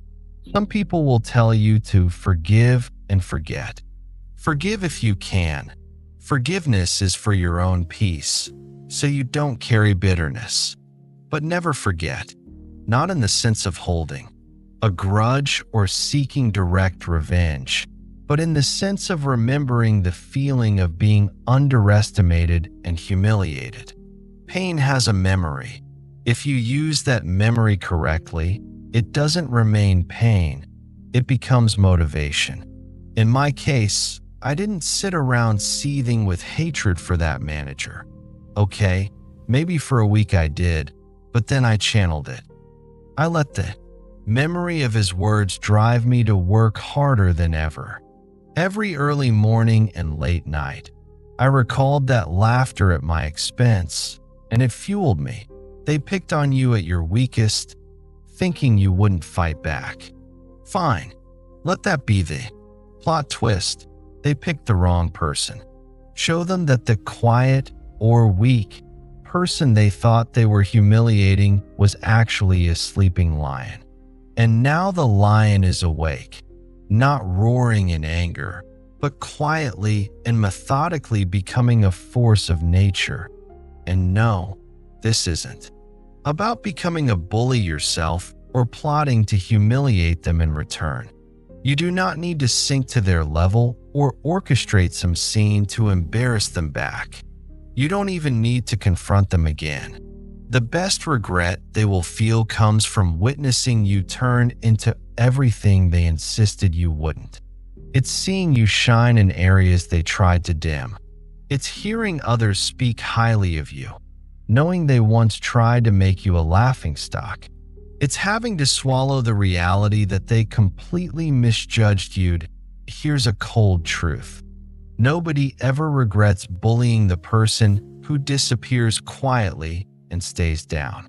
Some people will tell you to forgive and forget. Forgive if you can. Forgiveness is for your own peace, so you don't carry bitterness. But never forget, not in the sense of holding a grudge or seeking direct revenge, but in the sense of remembering the feeling of being underestimated and humiliated. Pain has a memory. If you use that memory correctly, it doesn't remain pain. It becomes motivation. In my case, I didn't sit around seething with hatred for that manager. Okay, maybe for a week I did, but then I channeled it. I let the memory of his words drive me to work harder than ever. Every early morning and late night, I recalled that laughter at my expense, and it fueled me. They picked on you at your weakest, thinking you wouldn't fight back. Fine, let that be the plot twist. They picked the wrong person. Show them that the quiet or weak person they thought they were humiliating was actually a sleeping lion. And now the lion is awake, not roaring in anger, but quietly and methodically becoming a force of nature. And no, this isn't about becoming a bully yourself or plotting to humiliate them in return. You do not need to sink to their level or orchestrate some scene to embarrass them back. You don't even need to confront them again. The best regret they will feel comes from witnessing you turn into everything they insisted you wouldn't. It's seeing you shine in areas they tried to dim. It's hearing others speak highly of you, knowing they once tried to make you a laughingstock. It's having to swallow the reality that they completely misjudged you. Here's a cold truth. Nobody ever regrets bullying the person who disappears quietly and stays down.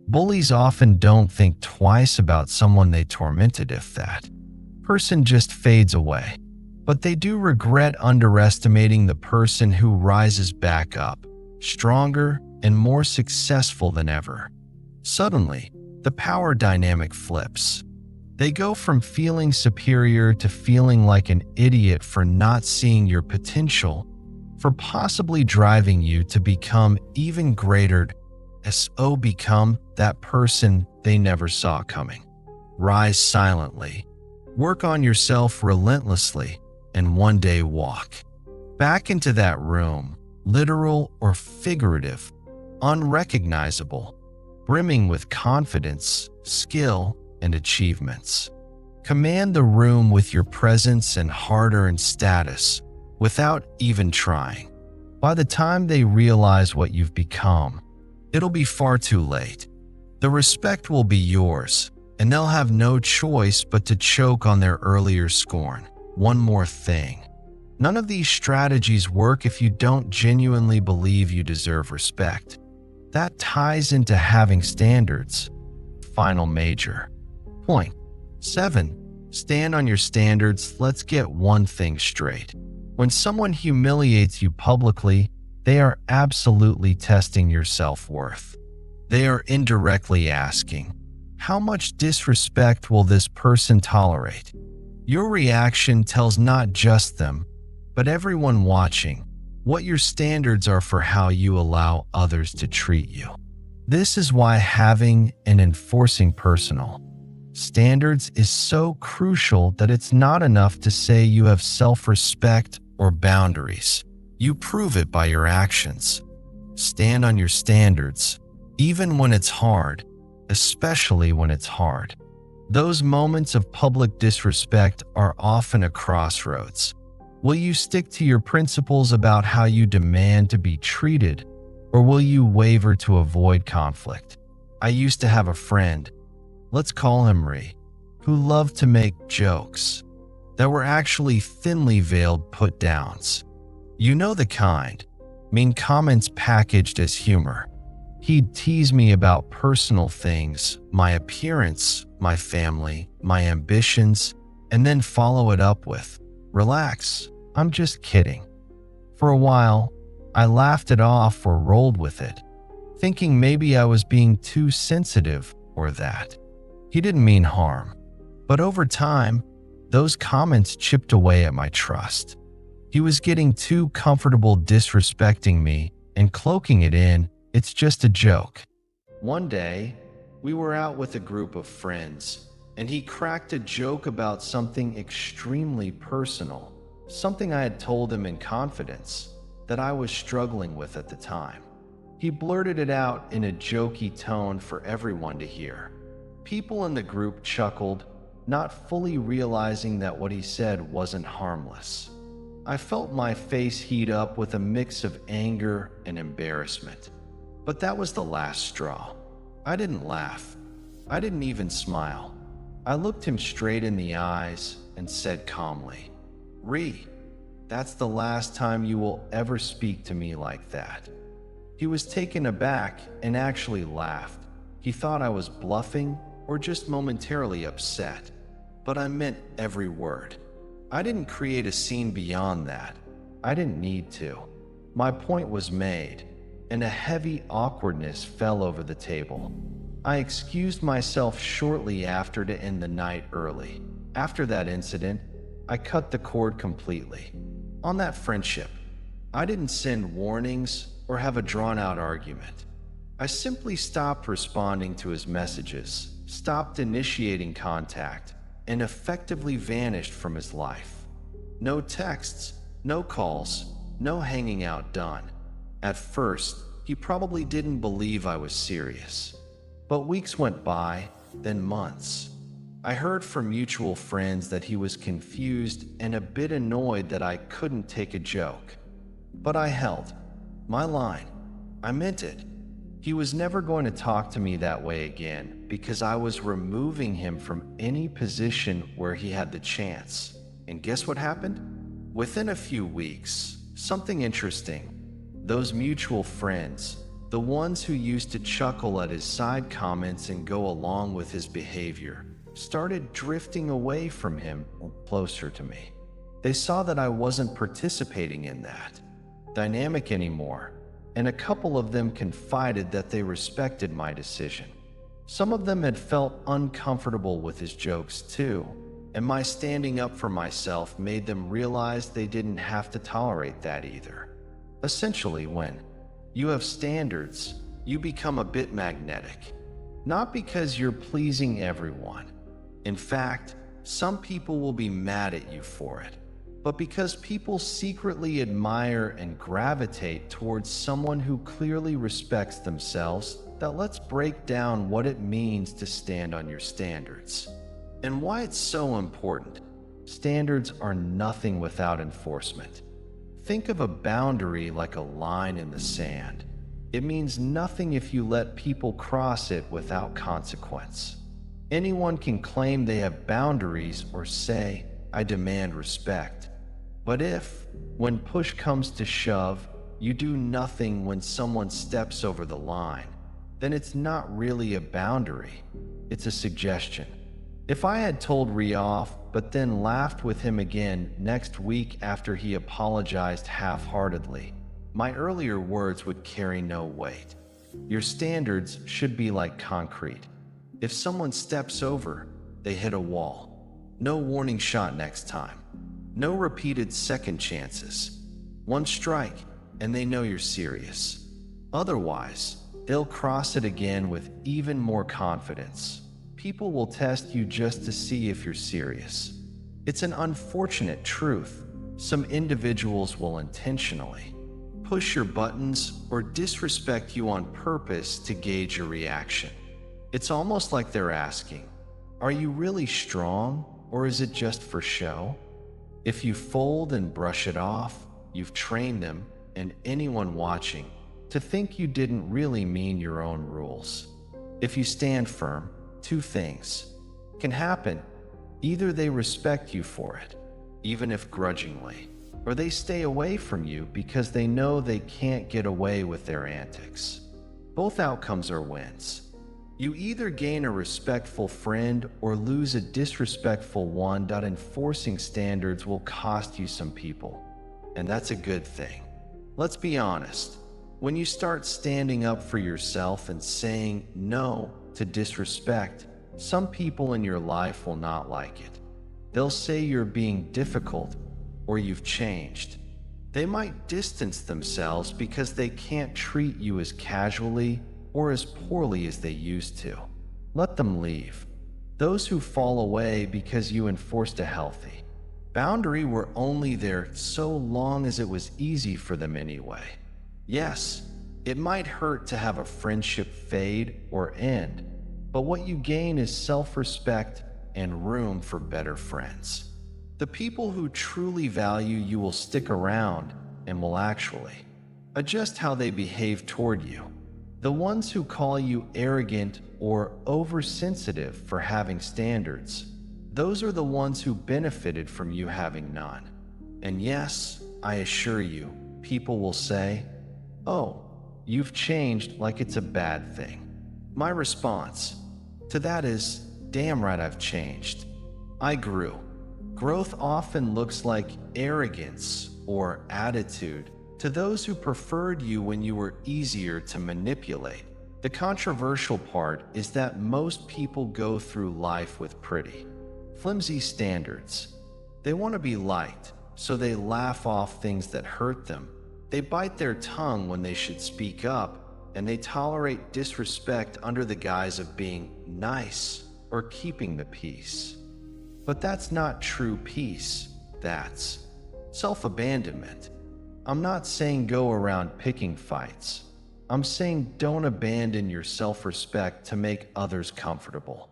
Bullies often don't think twice about someone they tormented if that person just fades away. But they do regret underestimating the person who rises back up, stronger and more successful than ever. Suddenly, the power dynamic flips. They go from feeling superior to feeling like an idiot for not seeing your potential, for possibly driving you to become even greater, become that person they never saw coming. Rise silently, work on yourself relentlessly, and one day walk back into that room, literal or figurative, unrecognizable, brimming with confidence, skill, and achievements. Command the room with your presence and hard-earned status without even trying. By the time they realize what you've become, it'll be far too late. The respect will be yours, and they'll have no choice but to choke on their earlier scorn. One more thing. None of these strategies work if you don't genuinely believe you deserve respect. That ties into having standards. Final major point. 7. Stand on your standards. Let's get one thing straight. When someone humiliates you publicly, they are absolutely testing your self-worth. They are indirectly asking, how much disrespect will this person tolerate? Your reaction tells not just them, but everyone watching, what your standards are for how you allow others to treat you. This is why having and enforcing personal standards is so crucial that it's not enough to say you have self-respect or boundaries. You prove it by your actions. Stand on your standards, even when it's hard, especially when it's hard. Those moments of public disrespect are often a crossroads. Will you stick to your principles about how you demand to be treated, or will you waver to avoid conflict? I used to have a friend, let's call him Ree, who loved to make jokes that were actually thinly veiled put-downs. You know the kind, mean comments packaged as humor. He'd tease me about personal things, my appearance, my family, my ambitions, and then follow it up with, "Relax, I'm just kidding." For a while, I laughed it off or rolled with it, thinking maybe I was being too sensitive or that he didn't mean harm. But over time, those comments chipped away at my trust. He was getting too comfortable disrespecting me and cloaking it in, "It's just a joke." One day, we were out with a group of friends, and he cracked a joke about something extremely personal, something I had told him in confidence that I was struggling with at the time. He blurted it out in a jokey tone for everyone to hear. People in the group chuckled, not fully realizing that what he said wasn't harmless. I felt my face heat up with a mix of anger and embarrassment. But that was the last straw. I didn't laugh. I didn't even smile. I looked him straight in the eyes and said calmly, "Ree, that's the last time you will ever speak to me like that." He was taken aback and actually laughed. He thought I was bluffing or just momentarily upset, but I meant every word. I didn't create a scene beyond that. I didn't need to. My point was made, and a heavy awkwardness fell over the table. I excused myself shortly after to end the night early. After that incident, I cut the cord completely. On that friendship, I didn't send warnings or have a drawn-out argument. I simply stopped responding to his messages, stopped initiating contact, and effectively vanished from his life. No texts, no calls, no hanging out done. At first, he probably didn't believe I was serious. But weeks went by, then months. I heard from mutual friends that he was confused and a bit annoyed that I couldn't take a joke. But I held my line. I meant it. He was never going to talk to me that way again because I was removing him from any position where he had the chance. And guess what happened? Within a few weeks, something interesting. Those mutual friends, the ones who used to chuckle at his side comments and go along with his behavior, started drifting away from him closer to me. They saw that I wasn't participating in that dynamic anymore, and a couple of them confided that they respected my decision. Some of them had felt uncomfortable with his jokes too, and my standing up for myself made them realize they didn't have to tolerate that either. Essentially, when you have standards, you become a bit magnetic. Not because you're pleasing everyone. In fact, some people will be mad at you for it, but because people secretly admire and gravitate towards someone who clearly respects themselves. That let's break down what it means to stand on your standards and why it's so important. Standards are nothing without enforcement. Think of a boundary like a line in the sand. It means nothing if you let people cross it without consequence. Anyone can claim they have boundaries or say, "I demand respect." But if, when push comes to shove, you do nothing when someone steps over the line, then it's not really a boundary, it's a suggestion. If I had told Ree off, but then laughed with him again next week after he apologized half-heartedly, my earlier words would carry no weight. Your standards should be like concrete. If someone steps over, they hit a wall. No warning shot next time. No repeated second chances. One strike, and they know you're serious. Otherwise, they'll cross it again with even more confidence. People will test you just to see if you're serious. It's an unfortunate truth. Some individuals will intentionally push your buttons or disrespect you on purpose to gauge your reaction. It's almost like they're asking, "Are you really strong, or is it just for show?" If you fold and brush it off, you've trained them, and anyone watching, to think you didn't really mean your own rules. If you stand firm, two things can happen. Either they respect you for it, even if grudgingly, or they stay away from you because they know they can't get away with their antics. Both outcomes are wins. You either gain a respectful friend or lose a disrespectful one. Enforcing standards will cost you some people, and that's a good thing. Let's be honest. When you start standing up for yourself and saying no to disrespect, some people in your life will not like it. They'll say you're being difficult or you've changed. They might distance themselves because they can't treat you as casually or as poorly as they used to. Let them leave. Those who fall away because you enforced a healthy boundary were only there so long as it was easy for them anyway. Yes, It might hurt to have a friendship fade or end, but what you gain is self-respect and room for better friends. The people who truly value you will stick around and will actually adjust how they behave toward you. The ones who call you arrogant or oversensitive for having standards, those are the ones who benefited from you having none. And yes, I assure you, people will say, "Oh, you've changed," like it's a bad thing. My response to that is, damn right I've changed. I grew. Growth often looks like arrogance or attitude to those who preferred you when you were easier to manipulate. The controversial part is that most people go through life with pretty flimsy standards. They want to be liked, so they laugh off things that hurt them. They bite their tongue when they should speak up, and they tolerate disrespect under the guise of being nice or keeping the peace. But that's not true peace. That's self-abandonment. I'm not saying go around picking fights. I'm saying don't abandon your self-respect to make others comfortable.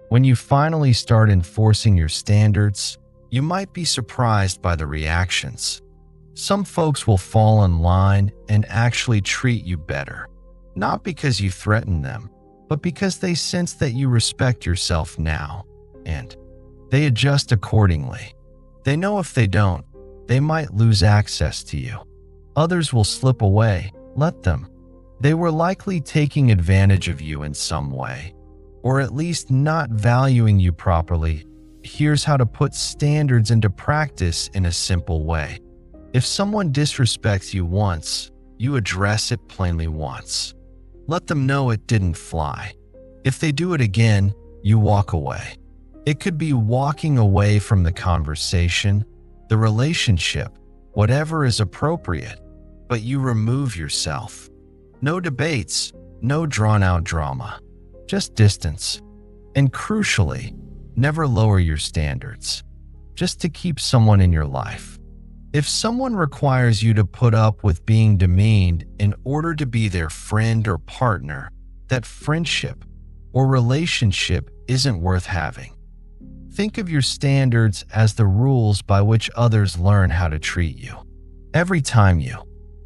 When you finally start enforcing your standards, you might be surprised by the reactions. Some folks will fall in line and actually treat you better, not because you threaten them, but because they sense that you respect yourself now, and they adjust accordingly. They know if they don't, they might lose access to you. Others will slip away. Let them. They were likely taking advantage of you in some way, or at least not valuing you properly. Here's how to put standards into practice in a simple way. If someone disrespects you once, you address it plainly once. Let them know it didn't fly. If they do it again, you walk away. It could be walking away from the conversation, the relationship, whatever is appropriate, but you remove yourself. No debates, no drawn-out drama, just distance. And crucially, never lower your standards, just to keep someone in your life. If someone requires you to put up with being demeaned in order to be their friend or partner, that friendship or relationship isn't worth having. Think of your standards as the rules by which others learn how to treat you. Every time you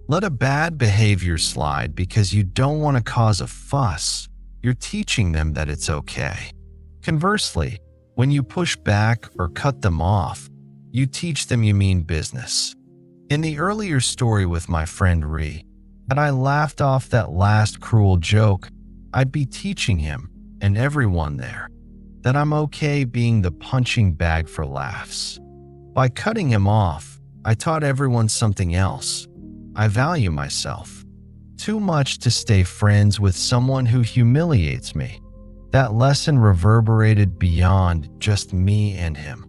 let a bad behavior slide because you don't want to cause a fuss, you're teaching them that it's okay. Conversely, when you push back or cut them off, you teach them you mean business. In the earlier story with my friend Ree, had I laughed off that last cruel joke, I'd be teaching him, and everyone there, that I'm okay being the punching bag for laughs. By cutting him off, I taught everyone something else. I value myself too much to stay friends with someone who humiliates me. That lesson reverberated beyond just me and him.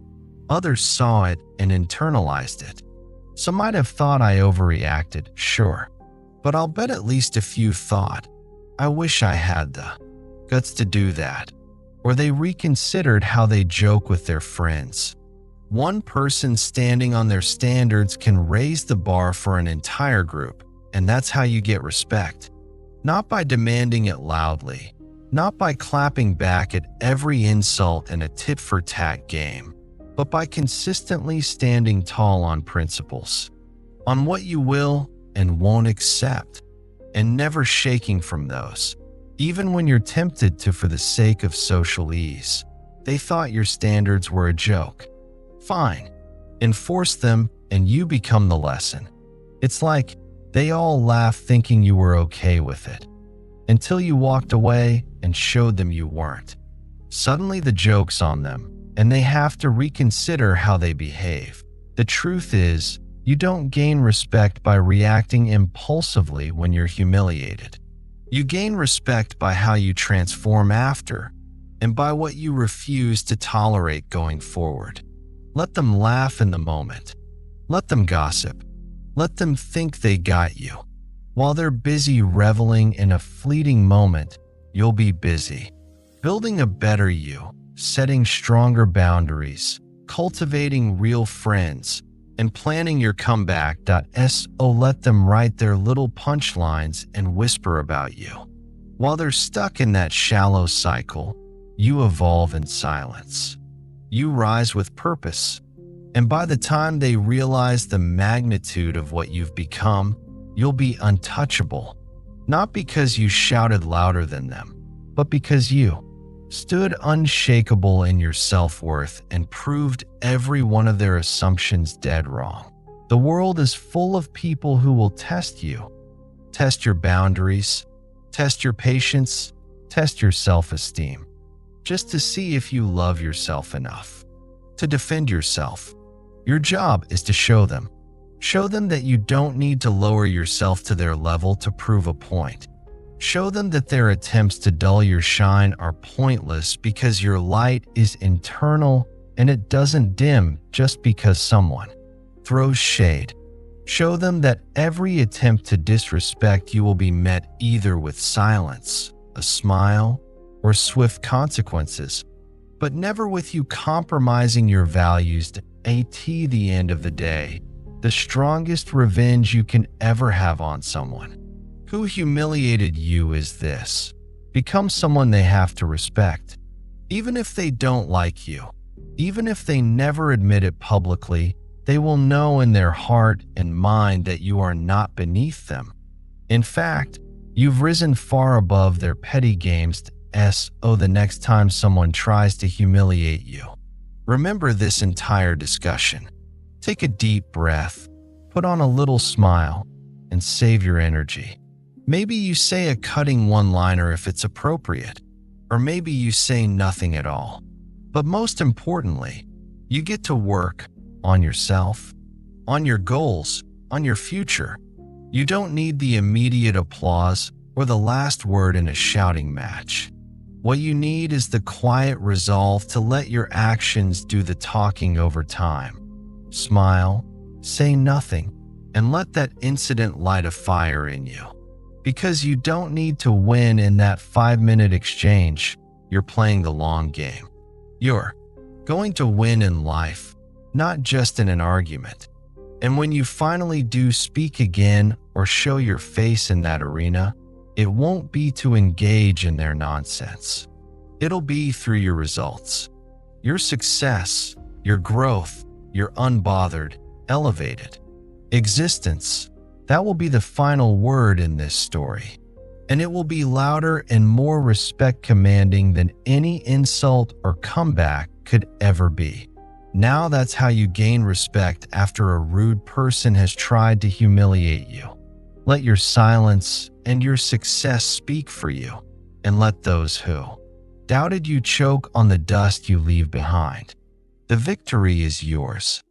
Others saw it and internalized it. Some might have thought I overreacted, sure, but I'll bet at least a few thought, I wish I had the guts to do that. Or they reconsidered how they joke with their friends. One person standing on their standards can raise the bar for an entire group, and that's how you get respect. Not by demanding it loudly, not by clapping back at every insult in a tit-for-tat game, but by consistently standing tall on principles, on what you will and won't accept, and never shaking from those, even when you're tempted to for the sake of social ease. They thought your standards were a joke. Fine, enforce them and you become the lesson. It's like they all laughed thinking you were okay with it, until you walked away and showed them you weren't. Suddenly the joke's on them, and they have to reconsider how they behave. The truth is, you don't gain respect by reacting impulsively when you're humiliated. You gain respect by how you transform after, and by what you refuse to tolerate going forward. Let them laugh in the moment. Let them gossip. Let them think they got you. While they're busy reveling in a fleeting moment, you'll be busy building a better you, setting stronger boundaries, cultivating real friends, and planning your comeback. So let them write their little punchlines and whisper about you. While they're stuck in that shallow cycle, you evolve in silence. You rise with purpose. And by the time they realize the magnitude of what you've become, you'll be untouchable. Not because you shouted louder than them, but because you stood unshakable in your self-worth and proved every one of their assumptions dead wrong. The world is full of people who will test you, test your boundaries, test your patience, test your self-esteem, just to see if you love yourself enough to defend yourself. Your job is to show them that you don't need to lower yourself to their level to prove a point. Show them that their attempts to dull your shine are pointless because your light is internal and it doesn't dim just because someone throws shade. Show them that every attempt to disrespect you will be met either with silence, a smile, or swift consequences, but never with you compromising your values. At the end of the day, the strongest revenge you can ever have on someone who humiliated you is this: become someone they have to respect. Even if they don't like you, even if they never admit it publicly, they will know in their heart and mind that you are not beneath them. In fact, you've risen far above their petty games. So the next time someone tries to humiliate you, remember this entire discussion. Take a deep breath, put on a little smile, and save your energy. Maybe you say a cutting one-liner if it's appropriate, or maybe you say nothing at all. But most importantly, you get to work on yourself, on your goals, on your future. You don't need the immediate applause or the last word in a shouting match. What you need is the quiet resolve to let your actions do the talking over time. Smile, say nothing, and let that incident light a fire in you. Because you don't need to win in that 5-minute exchange. You're playing the long game. You're going to win in life, not just in an argument. And when you finally do speak again or show your face in that arena, it won't be to engage in their nonsense. It'll be through your results, your success, your growth, your unbothered, elevated existence. That will be the final word in this story. And it will be louder and more respect commanding than any insult or comeback could ever be. Now that's how you gain respect after a rude person has tried to humiliate you. Let your silence and your success speak for you, and let those who doubted you choke on the dust you leave behind. The victory is yours.